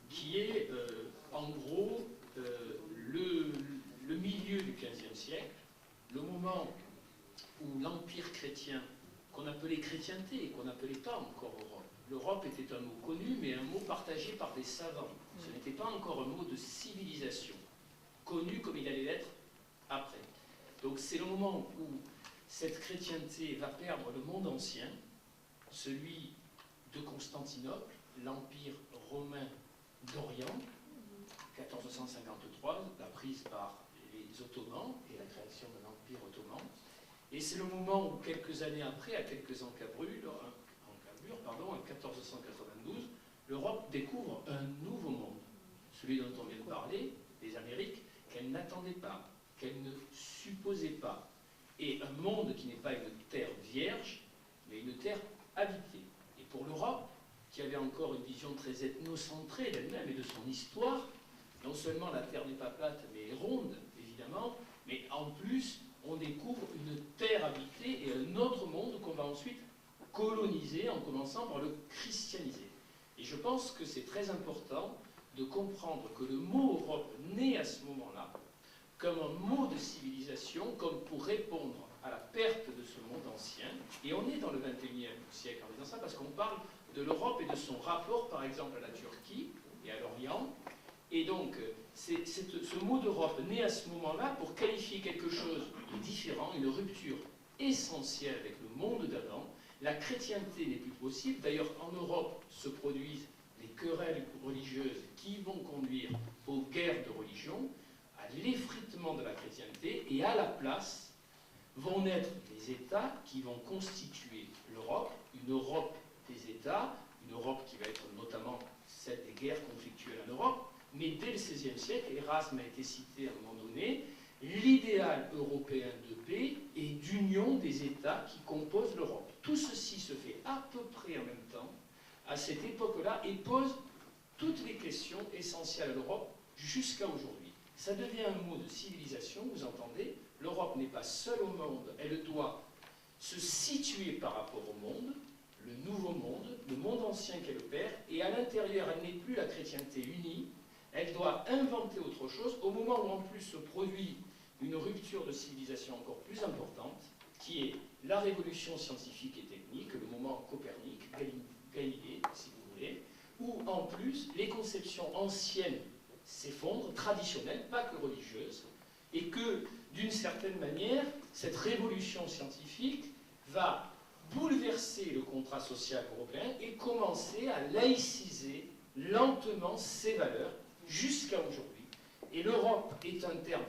qui est en gros le milieu du XVe siècle, le moment où l'empire chrétien, qu'on appelait chrétienté et qu'on n'appelait pas encore Europe. L'Europe était un mot connu, mais un mot partagé par des savants. Ce n'était pas encore un mot de civilisation, connu comme il allait l'être après. Donc c'est le moment où cette chrétienté va perdre le monde ancien, celui de Constantinople, l'empire romain d'Orient, 1453, la prise par les Ottomans et la création de l'Empire ottoman. Et c'est le moment où, quelques années après, à quelques encablures, en 1492, l'Europe découvre un nouveau monde, celui dont on vient de parler, les Amériques, qu'elle n'attendait pas, qu'elle ne supposait pas. Et un monde qui n'est pas une terre vierge, mais une terre habitée. Et pour l'Europe, qui avait encore une vision très ethnocentrée d'elle-même et de son histoire, non seulement la terre n'est pas plate, mais est ronde, évidemment, mais en plus, on découvre une terre habitée et un autre monde qu'on va ensuite coloniser en commençant par le christianiser. Et je pense que c'est très important de comprendre que le mot Europe naît à ce moment-là comme un mot de civilisation, comme pour répondre à la perte de ce monde ancien. Et on est dans le XXIe siècle en disant ça parce qu'on parle de l'Europe et de son rapport, par exemple, à la Turquie et à l'Orient. Et donc, ce mot d'Europe naît à ce moment-là pour qualifier quelque chose de différent, une rupture essentielle avec le monde d'avant. La chrétienté n'est plus possible. D'ailleurs, en Europe se produisent les querelles religieuses qui vont conduire aux guerres de religion, à l'effritement de la chrétienté, et à la place vont naître des États qui vont constituer l'Europe, une Europe des États, une Europe qui va être notamment celle des guerres conflictuelles en Europe. Mais dès le XVIe siècle, Erasme a été cité à un moment donné, l'idéal européen de paix et d'union des États qui composent l'Europe. Tout ceci se fait à peu près en même temps, à cette époque-là, et pose toutes les questions essentielles à l'Europe jusqu'à aujourd'hui. Ça devient un mot de civilisation, vous entendez, l'Europe n'est pas seule au monde, elle doit se situer par rapport au monde, le nouveau monde, le monde ancien qu'elle perd, et à l'intérieur, elle n'est plus la chrétienté unie, elle doit inventer autre chose, au moment où en plus se produit une rupture de civilisation encore plus importante, qui est la révolution scientifique et technique, le moment Copernic, Galilée, si vous voulez, où en plus les conceptions anciennes s'effondrent, traditionnelles, pas que religieuses, et que, d'une certaine manière, cette révolution scientifique va bouleverser le contrat social européen et commencer à laïciser lentement ses valeurs jusqu'à aujourd'hui. Et l'Europe est un terme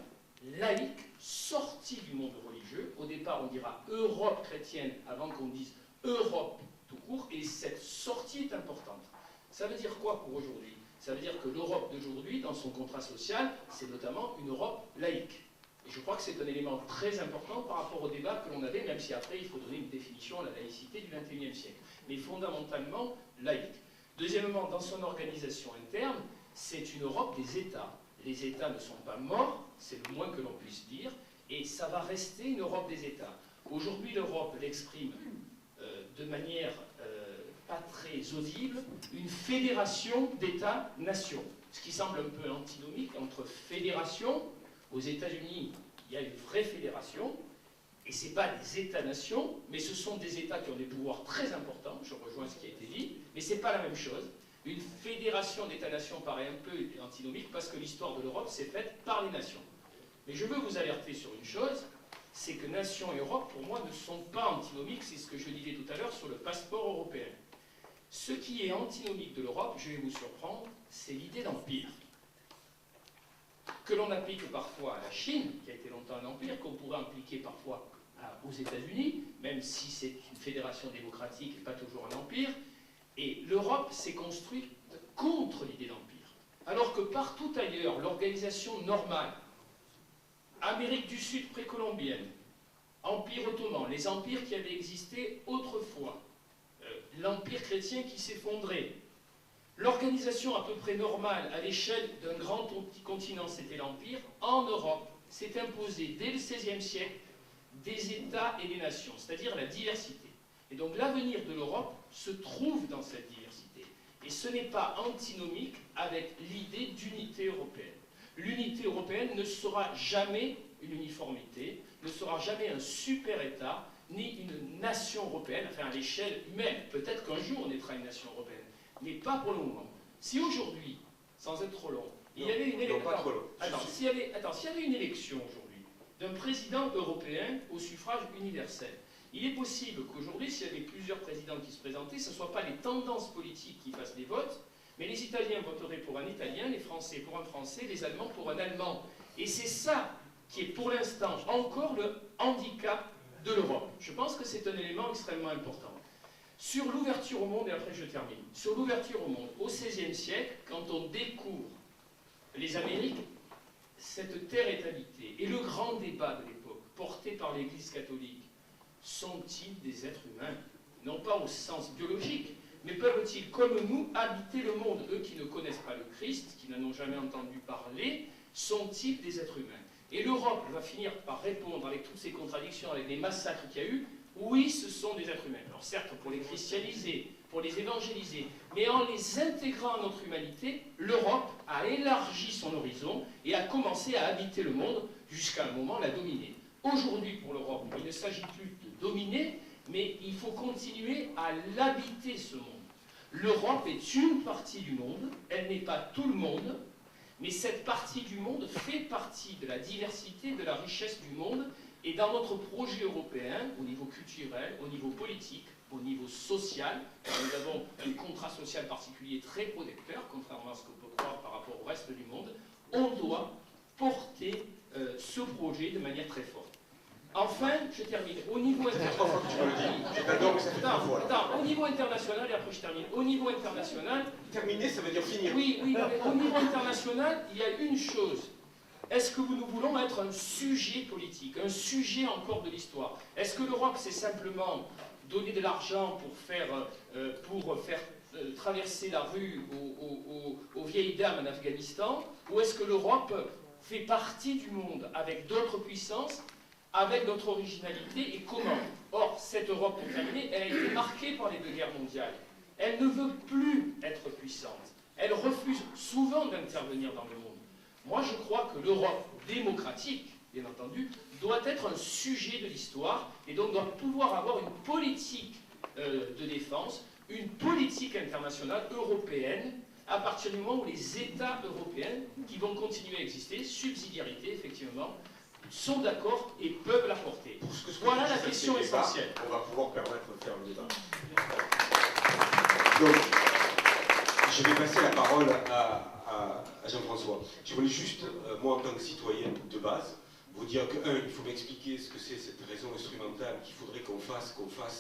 laïque, sorti du monde religieux. Au départ, on dira Europe chrétienne avant qu'on dise Europe tout court, et cette sortie est importante. Ça veut dire quoi pour aujourd'hui? Ça veut dire que l'Europe d'aujourd'hui, dans son contrat social, c'est notamment une Europe laïque. Et je crois que c'est un élément très important par rapport au débat que l'on avait, même si après il faut donner une définition à la laïcité du XXIe siècle. Mais fondamentalement laïque. Deuxièmement, dans son organisation interne, c'est une Europe des États. Les États ne sont pas morts, c'est le moins que l'on puisse dire, et ça va rester une Europe des États. Aujourd'hui, l'Europe l'exprime de manière pas très audible, une fédération d'États-nations. Ce qui semble un peu antinomique entre fédération. Aux États-Unis, il y a une vraie fédération, et ce n'est pas des États-nations, mais ce sont des États qui ont des pouvoirs très importants, je rejoins ce qui a été dit, mais ce n'est pas la même chose. Une fédération d'États-nations paraît un peu antinomique parce que l'histoire de l'Europe s'est faite par les nations. Mais je veux vous alerter sur une chose, c'est que nation et Europe, pour moi, ne sont pas antinomiques, c'est ce que je disais tout à l'heure sur le passeport européen. Ce qui est antinomique de l'Europe, je vais vous surprendre, c'est l'idée d'empire. Que l'on applique parfois à la Chine, qui a été longtemps un empire, qu'on pourrait appliquer parfois aux États-Unis, même si c'est une fédération démocratique et pas toujours un empire. Et l'Europe s'est construite contre l'idée d'empire. Alors que partout ailleurs, l'organisation normale, Amérique du Sud précolombienne, Empire ottoman, les empires qui avaient existé autrefois, l'empire chrétien qui s'effondrait, l'organisation à peu près normale à l'échelle d'un grand continent, c'était l'empire. En Europe, s'est imposé dès le XVIe siècle des États et des nations, c'est-à-dire la diversité. Et donc l'avenir de l'Europe se trouve dans cette diversité. Et ce n'est pas antinomique avec l'idée d'unité européenne. L'unité européenne ne sera jamais une uniformité, ne sera jamais un super-État, ni une nation européenne, enfin à l'échelle humaine. Peut-être qu'un jour on naîtra une nation européenne, mais pas pour le moment. Si aujourd'hui, sans être trop long, il y avait une élection... S'il y avait une élection aujourd'hui d'un président européen au suffrage universel, il est possible qu'aujourd'hui, s'il y avait plusieurs présidents qui se présentaient, ce ne soient pas les tendances politiques qui fassent des votes, mais les Italiens voteraient pour un Italien, les Français pour un Français, les Allemands pour un Allemand. Et c'est ça qui est pour l'instant encore le handicap de l'Europe. Je pense que c'est un élément extrêmement important. Sur l'ouverture au monde, et après je termine, sur l'ouverture au monde, au XVIe siècle, quand on découvre les Amériques, cette terre est habitée. Et le grand débat de l'époque, porté par l'Église catholique, sont-ils des êtres humains? Non pas au sens biologique, mais peuvent-ils, comme nous, habiter le monde? Eux qui ne connaissent pas le Christ, qui n'en ont jamais entendu parler, sont-ils des êtres humains? Et l'Europe va finir par répondre avec toutes ces contradictions, avec les massacres qu'il y a eu, oui, ce sont des êtres humains. Alors certes, pour les christianiser, pour les évangéliser, mais en les intégrant à notre humanité, l'Europe a élargi son horizon et a commencé à habiter le monde jusqu'à un moment la dominer. Aujourd'hui, pour l'Europe, il ne s'agit plus de dominer, mais il faut continuer à l'habiter, ce monde. L'Europe est une partie du monde, elle n'est pas tout le monde, mais cette partie du monde fait partie de la diversité, de la richesse du monde, et dans notre projet européen, au niveau culturel, au niveau politique, au niveau social, nous avons un contrat social particulier très protecteur, contrairement à ce qu'on peut croire par rapport au reste du monde, on doit porter ce projet de manière très forte. Enfin, je termine. Au niveau au niveau international, et après je termine. Au niveau international... Terminer, ça veut dire finir. Oui, mais au niveau international, il y a une chose. Est-ce que nous voulons être un sujet politique, un sujet encore de l'histoire? Est-ce que l'Europe, c'est simplement donner de l'argent pour faire traverser la rue aux vieilles dames en Afghanistan? Ou est-ce que l'Europe fait partie du monde avec d'autres puissances, avec notre originalité, et comment? Or, cette Europe, pour terminer, elle a été marquée par les deux guerres mondiales. Elle ne veut plus être puissante. Elle refuse souvent d'intervenir dans le monde. Moi, je crois que l'Europe démocratique, bien entendu, doit être un sujet de l'histoire, et donc doit pouvoir avoir une politique de défense, une politique internationale européenne, à partir du moment où les États européens, qui vont continuer à exister, subsidiarité, effectivement, sont d'accord et peuvent la porter. Voilà la question essentielle. On va pouvoir permettre de faire le débat. Donc, je vais passer la parole à Jean-François. Je voulais juste, moi en tant que citoyen de base, vous dire que, il faut m'expliquer ce que c'est cette raison instrumentale qu'il faudrait qu'on fasse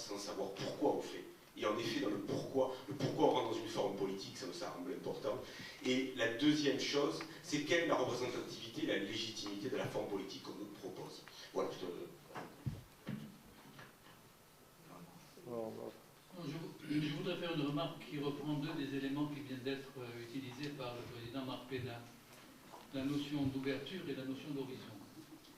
sans savoir pourquoi on fait. Et en effet, dans le pourquoi on rentre dans une forme politique, ça me semble important. Et la deuxième chose, c'est quelle est la représentativité et la légitimité de la forme politique qu'on nous propose. Voilà, Je voudrais faire une remarque qui reprend deux des éléments qui viennent d'être utilisés par le président Marc Pénal. La notion d'ouverture et la notion d'horizon.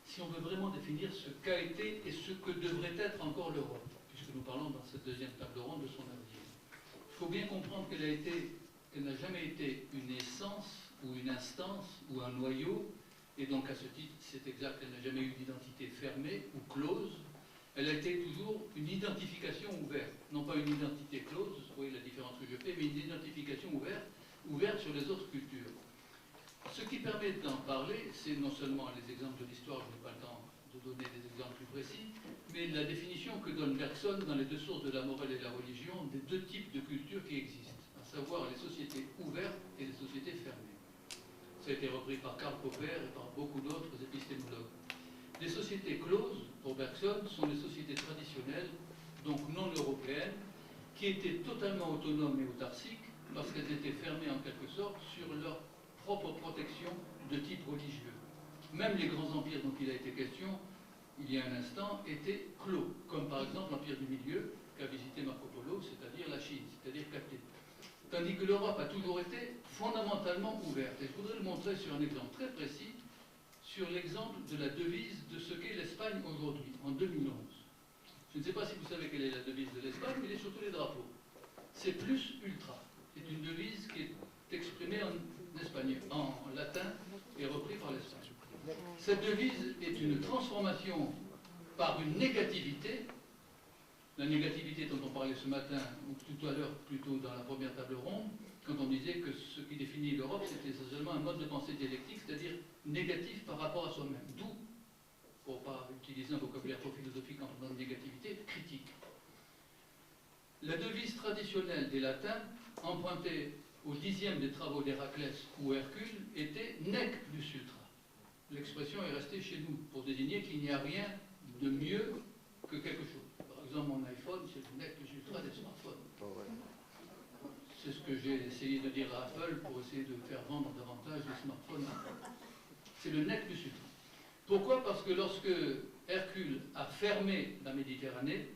Si on veut vraiment définir ce qu'a été et ce que devrait être encore l'Europe, puisque nous parlons dans cette deuxième table ronde de son avenir, il faut bien comprendre qu'elle n'a jamais été une essence ou une instance ou un noyau, et donc à ce titre, c'est exact, elle n'a jamais eu d'identité fermée ou close. Elle a été toujours une identification ouverte, non pas une identité close, vous voyez la différence que je fais, mais une identification ouverte sur les autres cultures. ce qui permet d'en parler, c'est non seulement les exemples de l'histoire, je n'ai pas le temps de donner des exemples plus précis, mais la définition que donne Bergson dans les deux sources de la morale et de la religion des deux types de cultures qui existent, à savoir les sociétés ouvertes et les sociétés fermées. Ça a été repris par Karl Popper et par beaucoup d'autres épistémologues. Les sociétés closes, pour Bergson, sont les sociétés traditionnelles, donc non européennes, qui étaient totalement autonomes et autarciques, parce qu'elles étaient fermées en quelque sorte sur leur propre protection de type religieux. Même les grands empires dont il a été question, il y a un instant, étaient clos, comme par exemple l'Empire du Milieu, qu'a visité Marco Polo, c'est-à-dire la Chine, c'est-à-dire Cathay. Tandis que l'Europe a toujours été fondamentalement ouverte. Et je voudrais le montrer sur un exemple très précis, sur l'exemple de la devise de ce qu'est l'Espagne aujourd'hui, en 2011. Je ne sais pas si vous savez quelle est la devise de l'Espagne, mais elle est sur tous les drapeaux. C'est plus ultra. C'est une devise qui est exprimée en espagnol, en latin, et reprise par l'Espagne. Cette devise est une transformation par une négativité, la négativité dont on parlait ce matin, ou tout à l'heure, plutôt dans la première table ronde, quand on disait que ce qui définit l'Europe, c'était seulement un mode de pensée dialectique, c'est-à-dire négatif par rapport à soi-même. D'où, pour ne pas utiliser un vocabulaire trop philosophique en parlant de négativité, critique. La devise traditionnelle des latins, empruntée au 10e des travaux d'Héraclès ou Hercule, était nec plus ultra. L'expression est restée chez nous pour désigner qu'il n'y a rien de mieux que quelque chose. Par exemple, mon iPhone, c'est le nec plus ultra des smartphones. C'est ce que j'ai essayé de dire à Apple pour essayer de faire vendre davantage de smartphones. C'est le nec plus ultra. Pourquoi? Parce que lorsque Hercule a fermé la Méditerranée,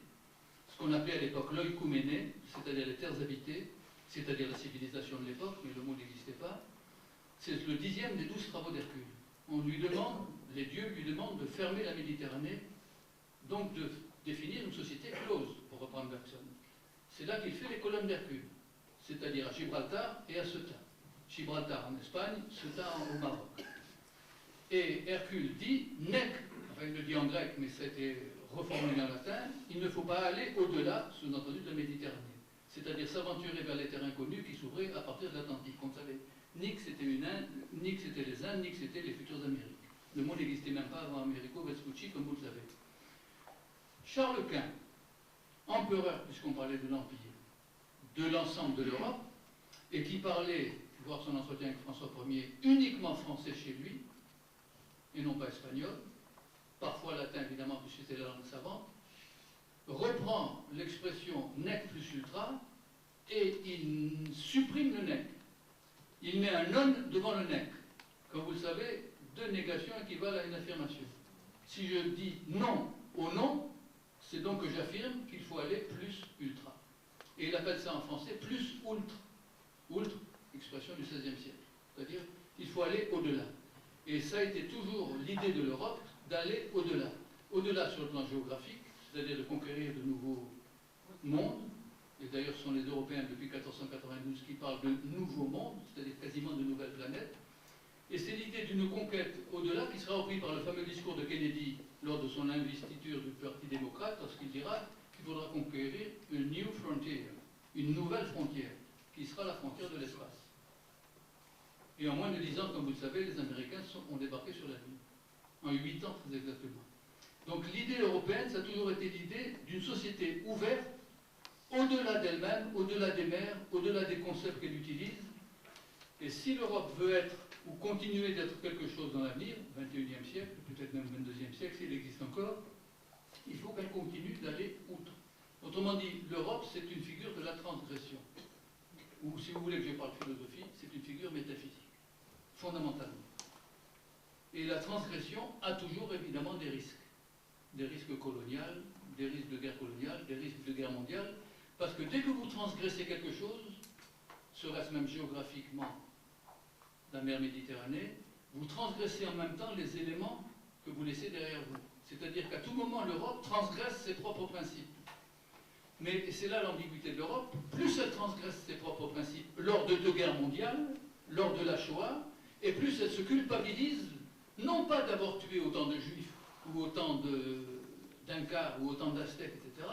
ce qu'on appelait à l'époque l'oïkouménée, c'est-à-dire les terres habitées, c'est-à-dire la civilisation de l'époque, mais le mot n'existait pas, c'est le 10e des 12 travaux d'Hercule. On lui demande, les dieux lui demandent de fermer la Méditerranée, donc de définir une société close, pour reprendre Bergson. C'est là qu'il fait les colonnes d'Hercule, c'est-à-dire à Gibraltar et à Ceuta. Gibraltar en Espagne, Ceuta au Maroc. Et Hercule dit, nec, enfin il le dit en grec, mais ça a été reformulé en latin, il ne faut pas aller au-delà, sous-entendu, de la Méditerranée. C'est-à-dire s'aventurer vers les terrains connus qui s'ouvraient à partir de l'Atlantique. On savait, ni que c'était une Inde, ni que c'était les Indes, ni que c'était les futures Amériques. Le mot n'existait même pas avant Amerigo Vespucci, comme vous le savez. Charles Quint, empereur, puisqu'on parlait de l'Empire, de l'ensemble de l'Europe, et qui parlait, voir son entretien avec François Ier, uniquement français chez lui, et non pas espagnol, parfois latin évidemment, puisque c'était la langue savante, reprend l'expression nec plus ultra et il supprime le nec. Il met un non devant le nec. Comme vous le savez, deux négations équivalent à une affirmation. Si je dis non au non, c'est donc que j'affirme qu'il faut aller plus ultra. Et il appelle ça en français plus ultre. Ultre, expression du XVIe siècle. C'est-à-dire, il faut aller au-delà. Et ça a été toujours l'idée de l'Europe d'aller au-delà. Au-delà sur le plan géographique, c'est-à-dire de conquérir de nouveaux mondes. Et d'ailleurs, ce sont les Européens depuis 1492 qui parlent de nouveaux mondes, c'est-à-dire quasiment de nouvelles planètes. Et c'est l'idée d'une conquête au-delà qui sera reprise par le fameux discours de Kennedy lors de son investiture du Parti démocrate, lorsqu'il dira qu'il faudra conquérir une new frontier, une nouvelle frontière, qui sera la frontière de l'espace. Et en moins de 10 ans, comme vous le savez, les Américains ont débarqué sur la Lune. En 8 ans, très exactement. Donc l'idée européenne, ça a toujours été l'idée d'une société ouverte, au-delà d'elle-même, au-delà des mers, au-delà des concepts qu'elle utilise. Et si l'Europe veut être, ou continuer d'être quelque chose dans l'avenir, 21e siècle, peut-être même 22e siècle, s'il existe encore, il faut qu'elle continue d'aller outre. Autrement dit, l'Europe, c'est une figure de la transgression. Ou si vous voulez que je parle philosophie, c'est une figure métaphysique, fondamentalement. Et la transgression a toujours évidemment des risques. Des risques coloniaux, des risques de guerre coloniale, des risques de guerre mondiale, parce que dès que vous transgressez quelque chose, serait-ce même géographiquement la mer Méditerranée, vous transgressez en même temps les éléments que vous laissez derrière vous. C'est-à-dire qu'à tout moment, l'Europe transgresse ses propres principes. Mais c'est là l'ambiguïté de l'Europe, plus elle transgresse ses propres principes lors de deux guerres mondiales, lors de la Shoah, et plus elle se culpabilise, non pas d'avoir tué autant de juifs, ou autant d'Incas, ou autant d'Aztèques, etc.,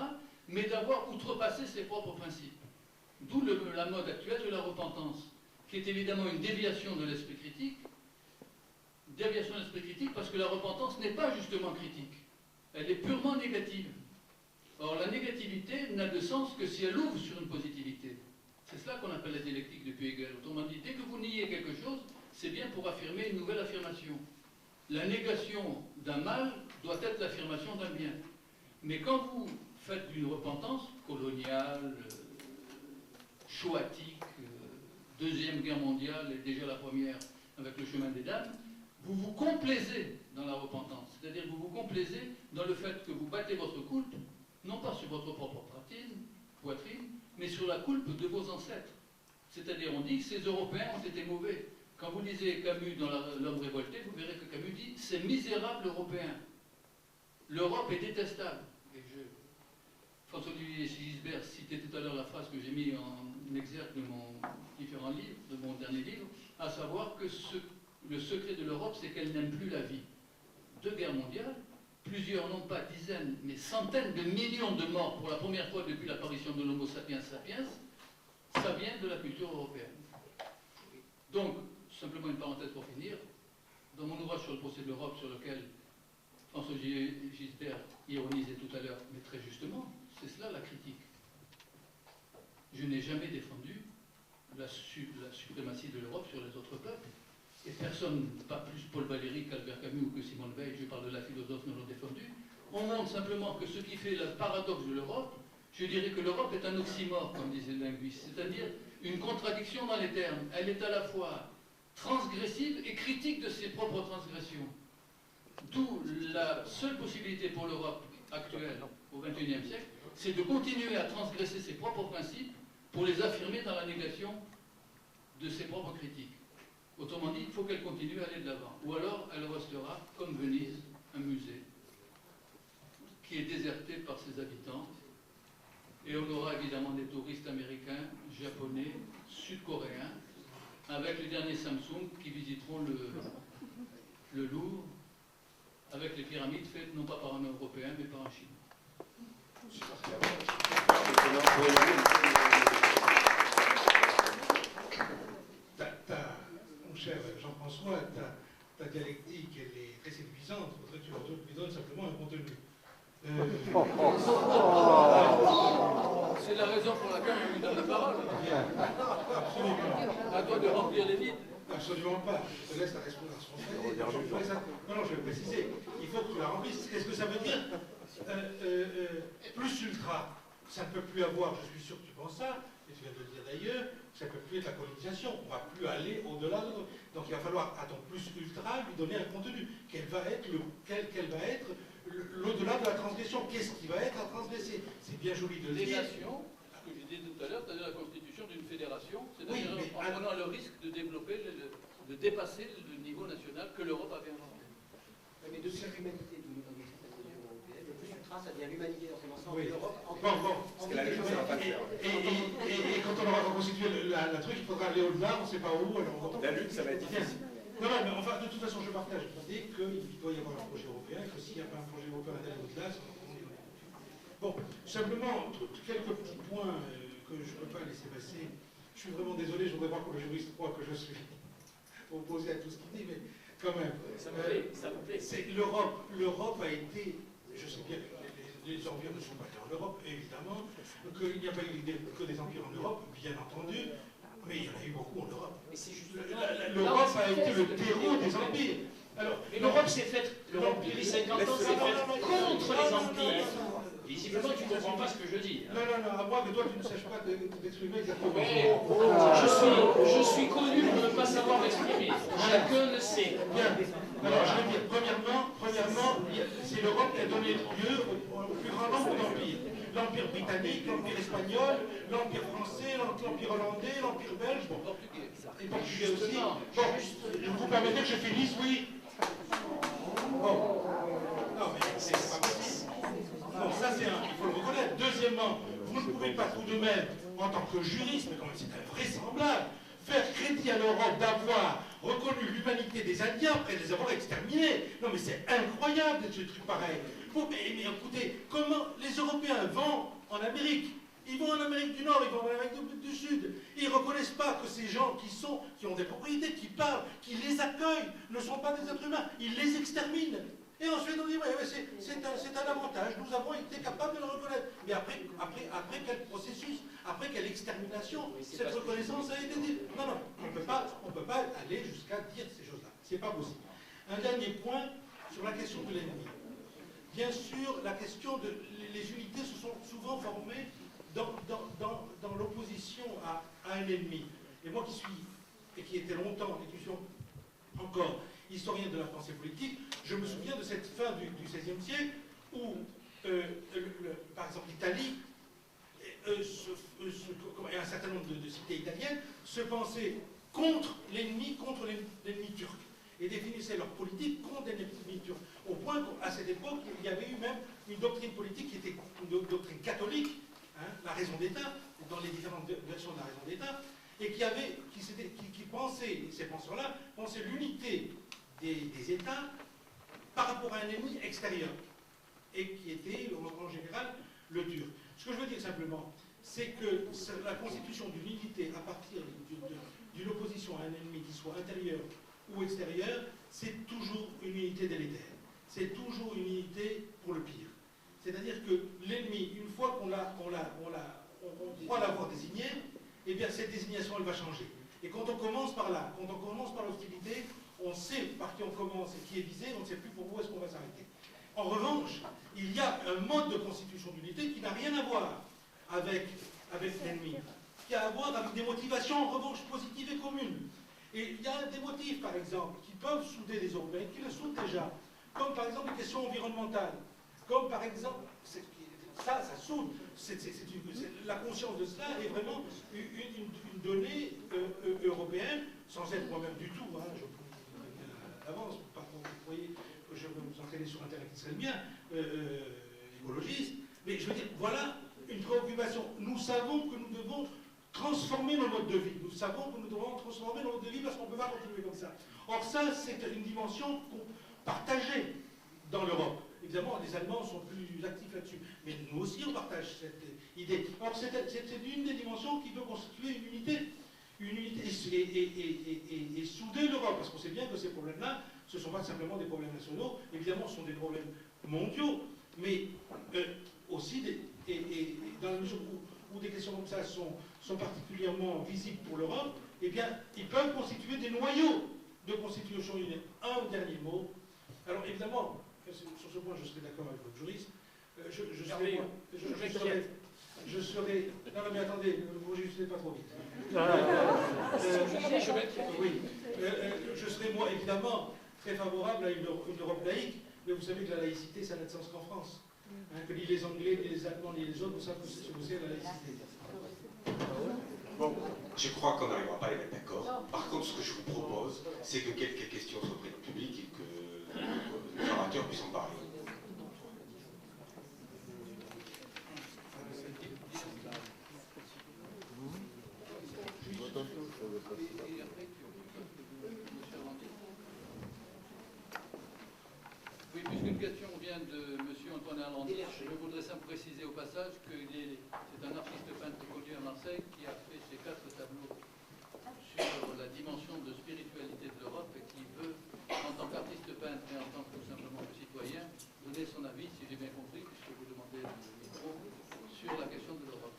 mais d'avoir outrepassé ses propres principes. D'où la mode actuelle de la repentance, qui est évidemment une déviation de l'esprit critique, déviation d'esprit critique parce que la repentance n'est pas justement critique. Elle est purement négative. Or, la négativité n'a de sens que si elle ouvre sur une positivité. C'est cela qu'on appelle la dialectique depuis Hegel. Autrement dit, dès que vous niez quelque chose, c'est bien pour affirmer une nouvelle affirmation. La négation d'un mal doit être l'affirmation d'un bien. Mais quand vous faites une repentance coloniale, choatique, Deuxième Guerre mondiale et déjà la première avec le chemin des dames, vous vous complaisez dans la repentance. C'est-à-dire que vous vous complaisez dans le fait que vous battez votre coulpe, non pas sur votre propre poitrine, mais sur la coulpe de vos ancêtres. C'est-à-dire, on dit que ces Européens ont été mauvais. Quand vous lisez Camus dans L'homme révolté, vous verrez que Camus dit « ces misérables Européens ». L'Europe est détestable. Et François-Olivier Gisbert citait tout à l'heure la phrase que j'ai mise en exergue de mon différents livres, de mon dernier livre, à savoir que le secret de l'Europe, c'est qu'elle n'aime plus la vie. Deux guerres mondiales, plusieurs, non pas dizaines, mais centaines de millions de morts pour la première fois depuis l'apparition de l'Homo sapiens sapiens, ça vient de la culture européenne. Donc, simplement une parenthèse pour finir, dans mon ouvrage sur le procès de l'Europe, sur lequel François Gisbert ironisait tout à l'heure, mais très justement, c'est cela la critique. Je n'ai jamais défendu la suprématie de l'Europe sur les autres peuples. Et personne, pas plus Paul Valéry qu'Albert Camus ou que Simone Veil, je parle de la philosophe, ne l'ont défendu. On montre simplement que ce qui fait le paradoxe de l'Europe, je dirais que l'Europe est un oxymore, comme disait le linguiste, c'est-à-dire une contradiction dans les termes. Elle est à la fois transgressive et critique de ses propres transgressions. D'où la seule possibilité pour l'Europe actuelle, au XXIe siècle, c'est de continuer à transgresser ses propres principes pour les affirmer dans la négation de ses propres critiques. Autrement dit, il faut qu'elle continue à aller de l'avant. Ou alors, elle restera, comme Venise, un musée qui est déserté par ses habitants. Et on aura évidemment des touristes américains, japonais, sud-coréens, avec les derniers Samsung qui visiteront le Louvre, avec les pyramides faites non pas par un Européen, mais par un Chinois. Mon cher Jean-François, ta dialectique, elle est très séduisante. Il faudrait que tu lui donnes simplement un contenu. C'est la raison pour laquelle on lui donne la parole. Absolument. À toi de remplir les vides. Absolument pas. Je te laisse la responsabilité. Non, je vais préciser. Il faut que tu la remplisses. Qu'est-ce que ça veut dire plus ultra, ça ne peut plus avoir, je suis sûr que tu penses ça, et tu viens de le dire d'ailleurs, ça ne peut plus être la colonisation. On ne va plus aller au-delà de... Donc il va falloir, à ton plus ultra, lui donner un contenu. Quel va être l'au-delà de la transgression? Qu'est-ce qui va être à transgresser? C'est bien joli de le dire. Négation, ce que j'ai dit tout à l'heure, c'est-à-dire la constitution d'une fédération, c'est-à-dire en prenant le risque de développer, de dépasser le niveau national que l'Europe avait inventé. Mais de cette humanité de l'Union européenne, le plus ultra, ça devient l'humanité dans son ensemble, oui. l'Europe en Parce que et quand on aura reconstitué la truc, il faudra aller au-delà, on ne sait pas où. Alors la lutte, ça va être difficile. Non, mais enfin, de toute façon, je partage l'idée qu'il doit y avoir un projet européen, que s'il n'y a pas un projet européen d'aller au-delà, c'est bon, simplement, quelques petits points que je ne peux pas laisser passer. Je suis vraiment désolé, je voudrais voir que le juriste croit que je suis opposé à tout ce qu'il dit, mais quand même. Ça me plaît, ça me plaît. L'Europe a été, je sais bien que les empires ne sont pas nés en Europe, évidemment, qu'il n'y a pas eu que des empires en Europe, bien entendu, mais il y en a eu beaucoup en Europe. L'Europe a été le terreau des empires. Alors, mais l'Europe s'est faite, l'Empire des 50 ans s'est faite contre les empires. Visiblement, tu ne comprends pas ce que je dis. Non, à moins que toi tu ne saches pas t'exprimer exactement. Je suis connu pour ne pas savoir m'exprimer. Chacun le sait. Bien. Alors, je vais dire, premièrement, c'est l'Europe qui a donné lieu au plus grand nombre d'empires. L'Empire britannique, l'Empire espagnol, l'Empire français, l'Empire hollandais, l'Empire belge, bon, et portugais aussi. Bon, vous permettez que je finisse, oui? Bon. Non, mais c'est pas possible. Bon, ça c'est un, il faut le reconnaître. Deuxièmement, vous ne pouvez pas tout de même, en tant que juriste, mais quand même c'est invraisemblable, faire crédit à l'Europe d'avoir reconnu l'humanité des Indiens après les avoir exterminés. Non mais c'est incroyable ce truc pareil. Mais écoutez, comment les Européens vont en Amérique? Ils vont en Amérique du Nord, ils vont en Amérique du Sud. Ils reconnaissent reconnaissent pas que ces gens qui ont des propriétés, qui parlent, qui les accueillent, ne sont pas des êtres humains. Ils les exterminent. Et ensuite on dit, ouais, c'est un avantage, nous avons été capables de le reconnaître. Mais après quel processus, après quelle extermination, cette reconnaissance a été dite. Non, non, on ne peut pas aller jusqu'à dire ces choses-là. C'est pas possible. Un dernier point sur la question de l'ennemi. Bien sûr, la question de... Les unités se sont souvent formées dans l'opposition à un ennemi. Et moi qui étais longtemps, et qui suis encore historien de la pensée politique, je me souviens de cette fin du XVIe siècle où, par exemple, l'Italie et un certain nombre de cités italiennes se pensaient contre l'ennemi turc et définissaient leur politique contre l'ennemi turc. Au point qu'à cette époque, il y avait eu même une doctrine politique qui était une doctrine catholique, hein, la raison d'État, dans les différentes versions de la raison d'État, et qui pensait, ces penseurs-là, pensaient l'unité des États par rapport à un ennemi extérieur, et qui était, en général, le turc. Ce que je veux dire simplement, c'est que la constitution d'une unité à partir d'une opposition à un ennemi qui soit intérieur ou extérieur, c'est toujours une unité délétère. C'est toujours une unité pour le pire. C'est-à-dire que l'ennemi, une fois qu'on croit l'avoir désigné, eh bien cette désignation, elle va changer. Et quand on commence par là, quand on commence par l'hostilité, on sait par qui on commence et qui est visé, on ne sait plus pour où est-ce qu'on va s'arrêter. En revanche, il y a un mode de constitution d'unité qui n'a rien à voir avec l'ennemi, qui a à voir avec des motivations en revanche positives et communes. Et il y a des motifs, par exemple, qui peuvent souder les Européens, qui le soudent déjà, comme par exemple les questions environnementales, comme par exemple, ça soude, la conscience de cela est vraiment une donnée européenne, sans être moi-même du tout, hein, je vous avance, par contre, vous voyez, je vais vous entraîner sur un terrain qui serait le mien, écologiste, mais je veux dire, voilà une préoccupation. Nous savons que nous devons transformer nos modes de vie. Nous savons que nous devons transformer nos modes de vie parce qu'on ne peut pas continuer comme ça. Or ça, c'est une dimension partagée dans l'Europe. Évidemment, les Allemands sont plus actifs là-dessus. Mais nous aussi, on partage cette idée. Or, c'est une des dimensions qui peut constituer une unité et souder l'Europe. Parce qu'on sait bien que ces problèmes-là, ce ne sont pas simplement des problèmes nationaux. Évidemment, ce sont des problèmes mondiaux. Mais aussi, dans la mesure où des questions comme ça sont particulièrement visibles pour l'Europe, eh bien, ils peuvent constituer des noyaux de constitution unique. Un dernier mot. Alors, évidemment, sur ce point, je serai d'accord avec votre juriste. Je serai... Non, mais attendez, vous ne jugez pas trop vite. Je serai, moi, évidemment, très favorable à une Europe laïque, mais vous savez que la laïcité, ça n'a de sens qu'en France. Hein, que ni les Anglais, ni les Allemands, ni les autres, vous savez ce que c'est la laïcité. Bon, je crois qu'on n'arrivera pas à les mettre d'accord. Par contre, ce que je vous propose, c'est que quelques questions soient prises au public et que les orateurs puissent en parler. Oui, puisqu'une question vient de M. Antoine Arlandier, je voudrais simplement préciser au passage que c'est un artiste peintre connu à Marseille qui a fait ces 4 tableaux sur la dimension de spiritualité de l'Europe et qui veut, en tant qu'artiste peintre et en tant que tout simplement que citoyen, donner son avis, si j'ai bien compris, puisque vous demandez le micro, sur la question de l'Europe.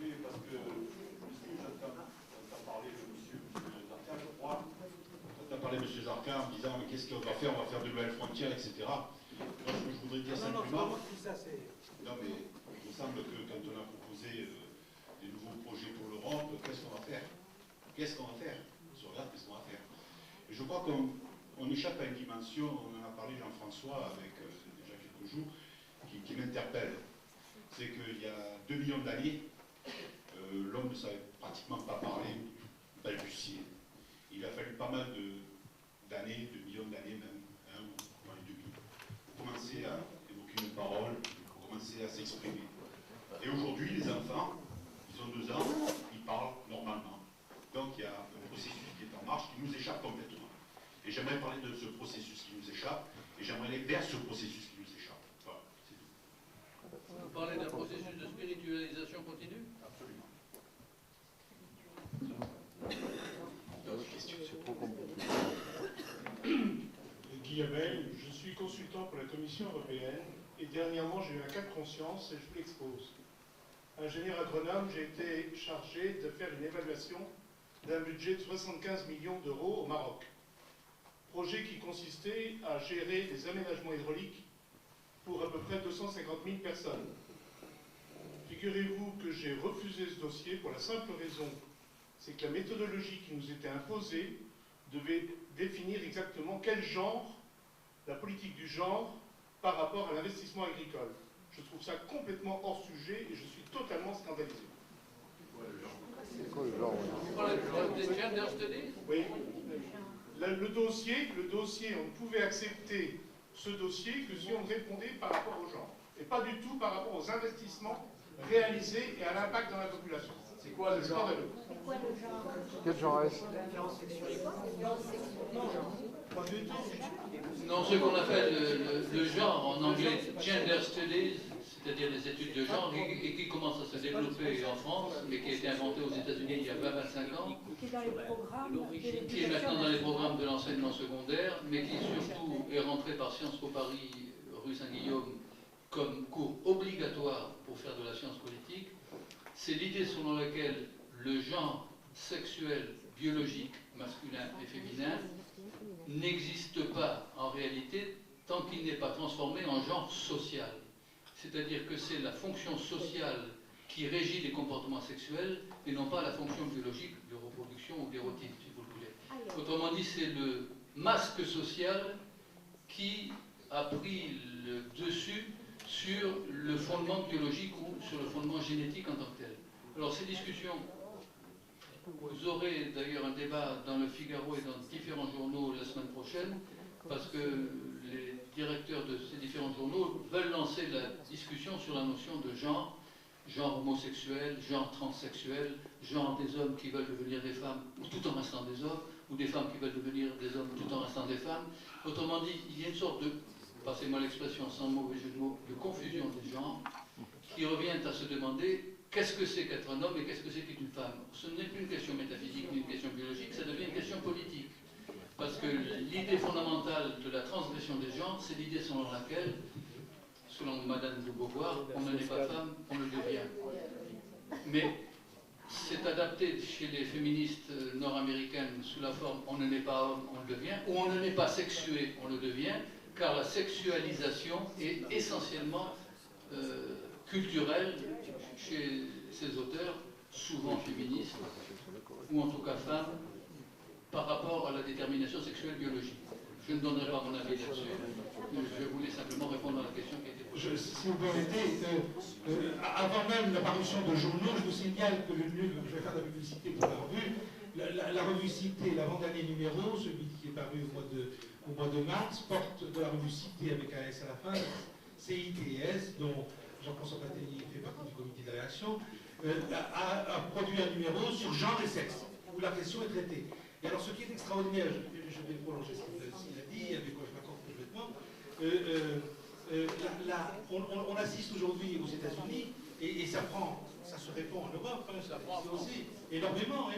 Oui, parce que j'entends parler de M. Jarquin, je crois. J'entends parler de M. Jarquin en me disant mais qu'est-ce qu'on va faire? On va faire de nouvelles frontières, etc. Moi, je voudrais dire simplement. Non, mais il me semble que quand on a proposé des nouveaux projets pour l'Europe, qu'est-ce qu'on va faire? Qu'est-ce qu'on va faire? On se regarde, qu'est-ce qu'on va faire? Et je crois qu'on échappe à une dimension, on en a parlé Jean-François avec déjà quelques jours, qui m'interpelle. C'est qu'il y a 2 millions d'années, l'homme ne savait pratiquement pas parler, balbutier. Il a fallu pas mal d'années, de millions d'années même, hein, ou les demi, pour commencer à évoquer une parole, pour commencer à s'exprimer. Et aujourd'hui, les enfants, ils ont 2 ans, ils parlent normalement. Donc il y a un processus qui est en marche, qui nous échappe complètement. Et j'aimerais parler de ce processus qui nous échappe, et j'aimerais aller vers ce processus qui nous échappe. Voilà, c'est tout. Vous parlez d'un processus de spiritualisation continue? Absolument. Guillamel, je suis consultant pour la Commission européenne et dernièrement j'ai eu un cas de conscience et je vous l'expose. Ingénieur agronome, j'ai été chargé de faire une évaluation d'un budget de 75 millions d'euros au Maroc. Projet qui consistait à gérer des aménagements hydrauliques pour à peu près 250 000 personnes. Figurez-vous que j'ai refusé ce dossier pour la simple raison, c'est que la méthodologie qui nous était imposée devait définir exactement quel genre, la politique du genre, par rapport à l'investissement agricole. Je trouve ça complètement hors sujet et je suis totalement scandalisé. C'est quoi le genre? Des gender studies? Oui. Le dossier, on ne pouvait accepter ce dossier que si on répondait par rapport au genre, et pas du tout par rapport aux investissements réalisés et à l'impact dans la population. C'est quoi le genre? C'est quoi le genre? Quel genre est-ce? Non, ce qu'on appelle le genre en anglais gender studies, c'est-à-dire les études de genre, et qui commence à se développer en France, mais qui a été inventé aux États-Unis il y a 20-25 ans, Qui est dans les programmes, qui est maintenant dans les programmes de l'enseignement secondaire, mais qui surtout est rentré par Sciences Po Paris, rue Saint-Guillaume, comme cours obligatoire pour faire de la science politique. C'est l'idée selon laquelle le genre sexuel biologique, masculin et féminin, n'existe pas en réalité tant qu'il n'est pas transformé en genre social. C'est-à-dire que c'est la fonction sociale qui régit les comportements sexuels et non pas la fonction biologique de reproduction ou d'érotisme, si vous le voulez. Autrement dit, c'est le masque social qui a pris le dessus sur le fondement biologique ou sur le fondement génétique en tant que tel. Alors ces discussions, vous aurez d'ailleurs un débat dans le Figaro et dans différents journaux la semaine prochaine, parce que les directeurs de ces différents journaux veulent lancer la discussion sur la notion de genre, genre homosexuel, genre transsexuel, genre des hommes qui veulent devenir des femmes tout en restant des hommes, ou des femmes qui veulent devenir des hommes tout en restant des femmes. Autrement dit, il y a une sorte de, passez-moi l'expression sans mauvais jeu de mots, de confusion des genres, qui revient à se demander qu'est-ce que c'est qu'être un homme et qu'est-ce que c'est qu'être une femme. Ce n'est plus une question métaphysique ni une question biologique, ça devient une question politique. Parce que l'idée fondamentale de la transgression des genres, c'est l'idée selon laquelle, selon Madame de Beauvoir, on ne naît pas femme, on le devient. Mais c'est adapté chez les féministes nord-américaines sous la forme on ne naît pas homme, on le devient, ou on ne naît pas sexué, on le devient, car la sexualisation est essentiellement culturelle chez ces auteurs, souvent féministes, ou en tout cas femmes, par rapport à la détermination sexuelle biologique. Je ne donnerai pas mon avis là-dessus. Je voulais simplement répondre à la question qui a été posée. Si vous permettez, avant même l'apparition de journaux, je vous signale que je vais faire de la publicité pour la revue. La revue Cité, l'avant-dernier numéro, celui qui est paru au mois de mars, porte de la revue Cité avec un S à la fin, CITS, dont Jean-François Patény fait partie du comité de la réaction, a produit un numéro sur genre et sexe, où la question est traitée. Et alors, ce qui est extraordinaire, je vais prolonger ce qu'il a dit, avec quoi je m'accorde complètement, on assiste aujourd'hui aux États-Unis, et ça se répand en Europe, aussi, énormément,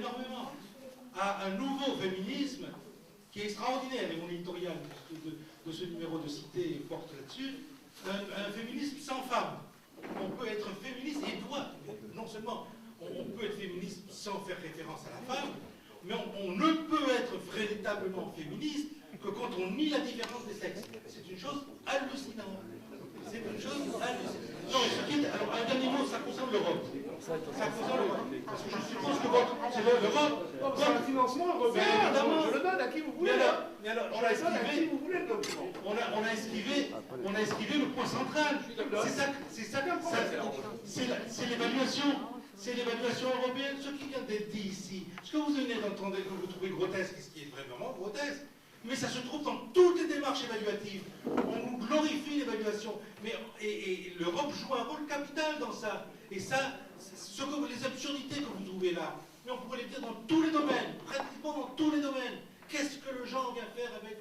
à un nouveau féminisme qui est extraordinaire, et mon éditorial de ce numéro de Cité porte là-dessus, un féminisme sans femme. On peut être féministe et doit, non seulement on peut être féministe sans faire référence à la femme, mais on ne peut être véritablement féministe que quand on nie la différence des sexes. C'est une chose hallucinante. C'est une chose hallucinante. Non, alors un dernier mot, ça concerne l'Europe. Ça concerne l'Europe. Parce que je suppose que c'est l'Europe. C'est un financement européen. Évidemment. Je le donne à qui vous voulez. Mais alors, on a esquivé le point central. C'est l'évaluation. C'est l'évaluation européenne. Ce qui vient d'être dit ici, ce que vous venez d'entendre et que vous trouvez grotesque, et ce qui est vraiment grotesque, mais ça se trouve dans toutes les démarches évaluatives. On nous glorifie l'évaluation. Et l'Europe joue un rôle capital dans ça. Et ça, les absurdités que vous trouvez là, mais on pourrait les dire dans tous les domaines, pratiquement dans tous les domaines. Qu'est-ce que le genre vient faire avec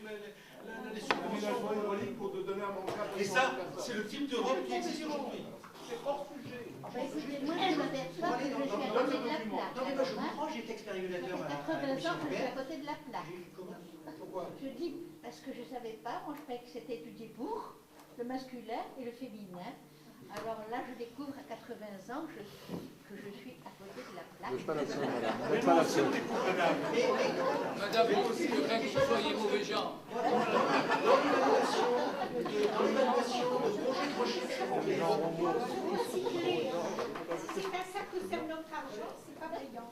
les subventions hydraulique pour te donner un mandat? Et ça, c'est le type d'Europe qui existe aujourd'hui. C'est hors sujet. Excusez-moi, je n'avais pas que je suis à côté de la Non, mais moi je comprends, j'ai été expérimentateur à la 80 Commission ans que je suis à européenne. côté de la plaque. Comment? Pourquoi? Je dis parce que je ne savais pas, moi je croyais que c'était étudié pour le masculin et le féminin. Alors là, je découvre à 80 ans que je suis à côté de la plaque. Vous n'êtes pas la seule, madame. Vous n'êtes pas la seule. Madame, je crains que vous soyez mauvais genre. Dans l'évaluation de projets de recherche européenne. Recycler, si ça concerne notre argent, c'est pas payant.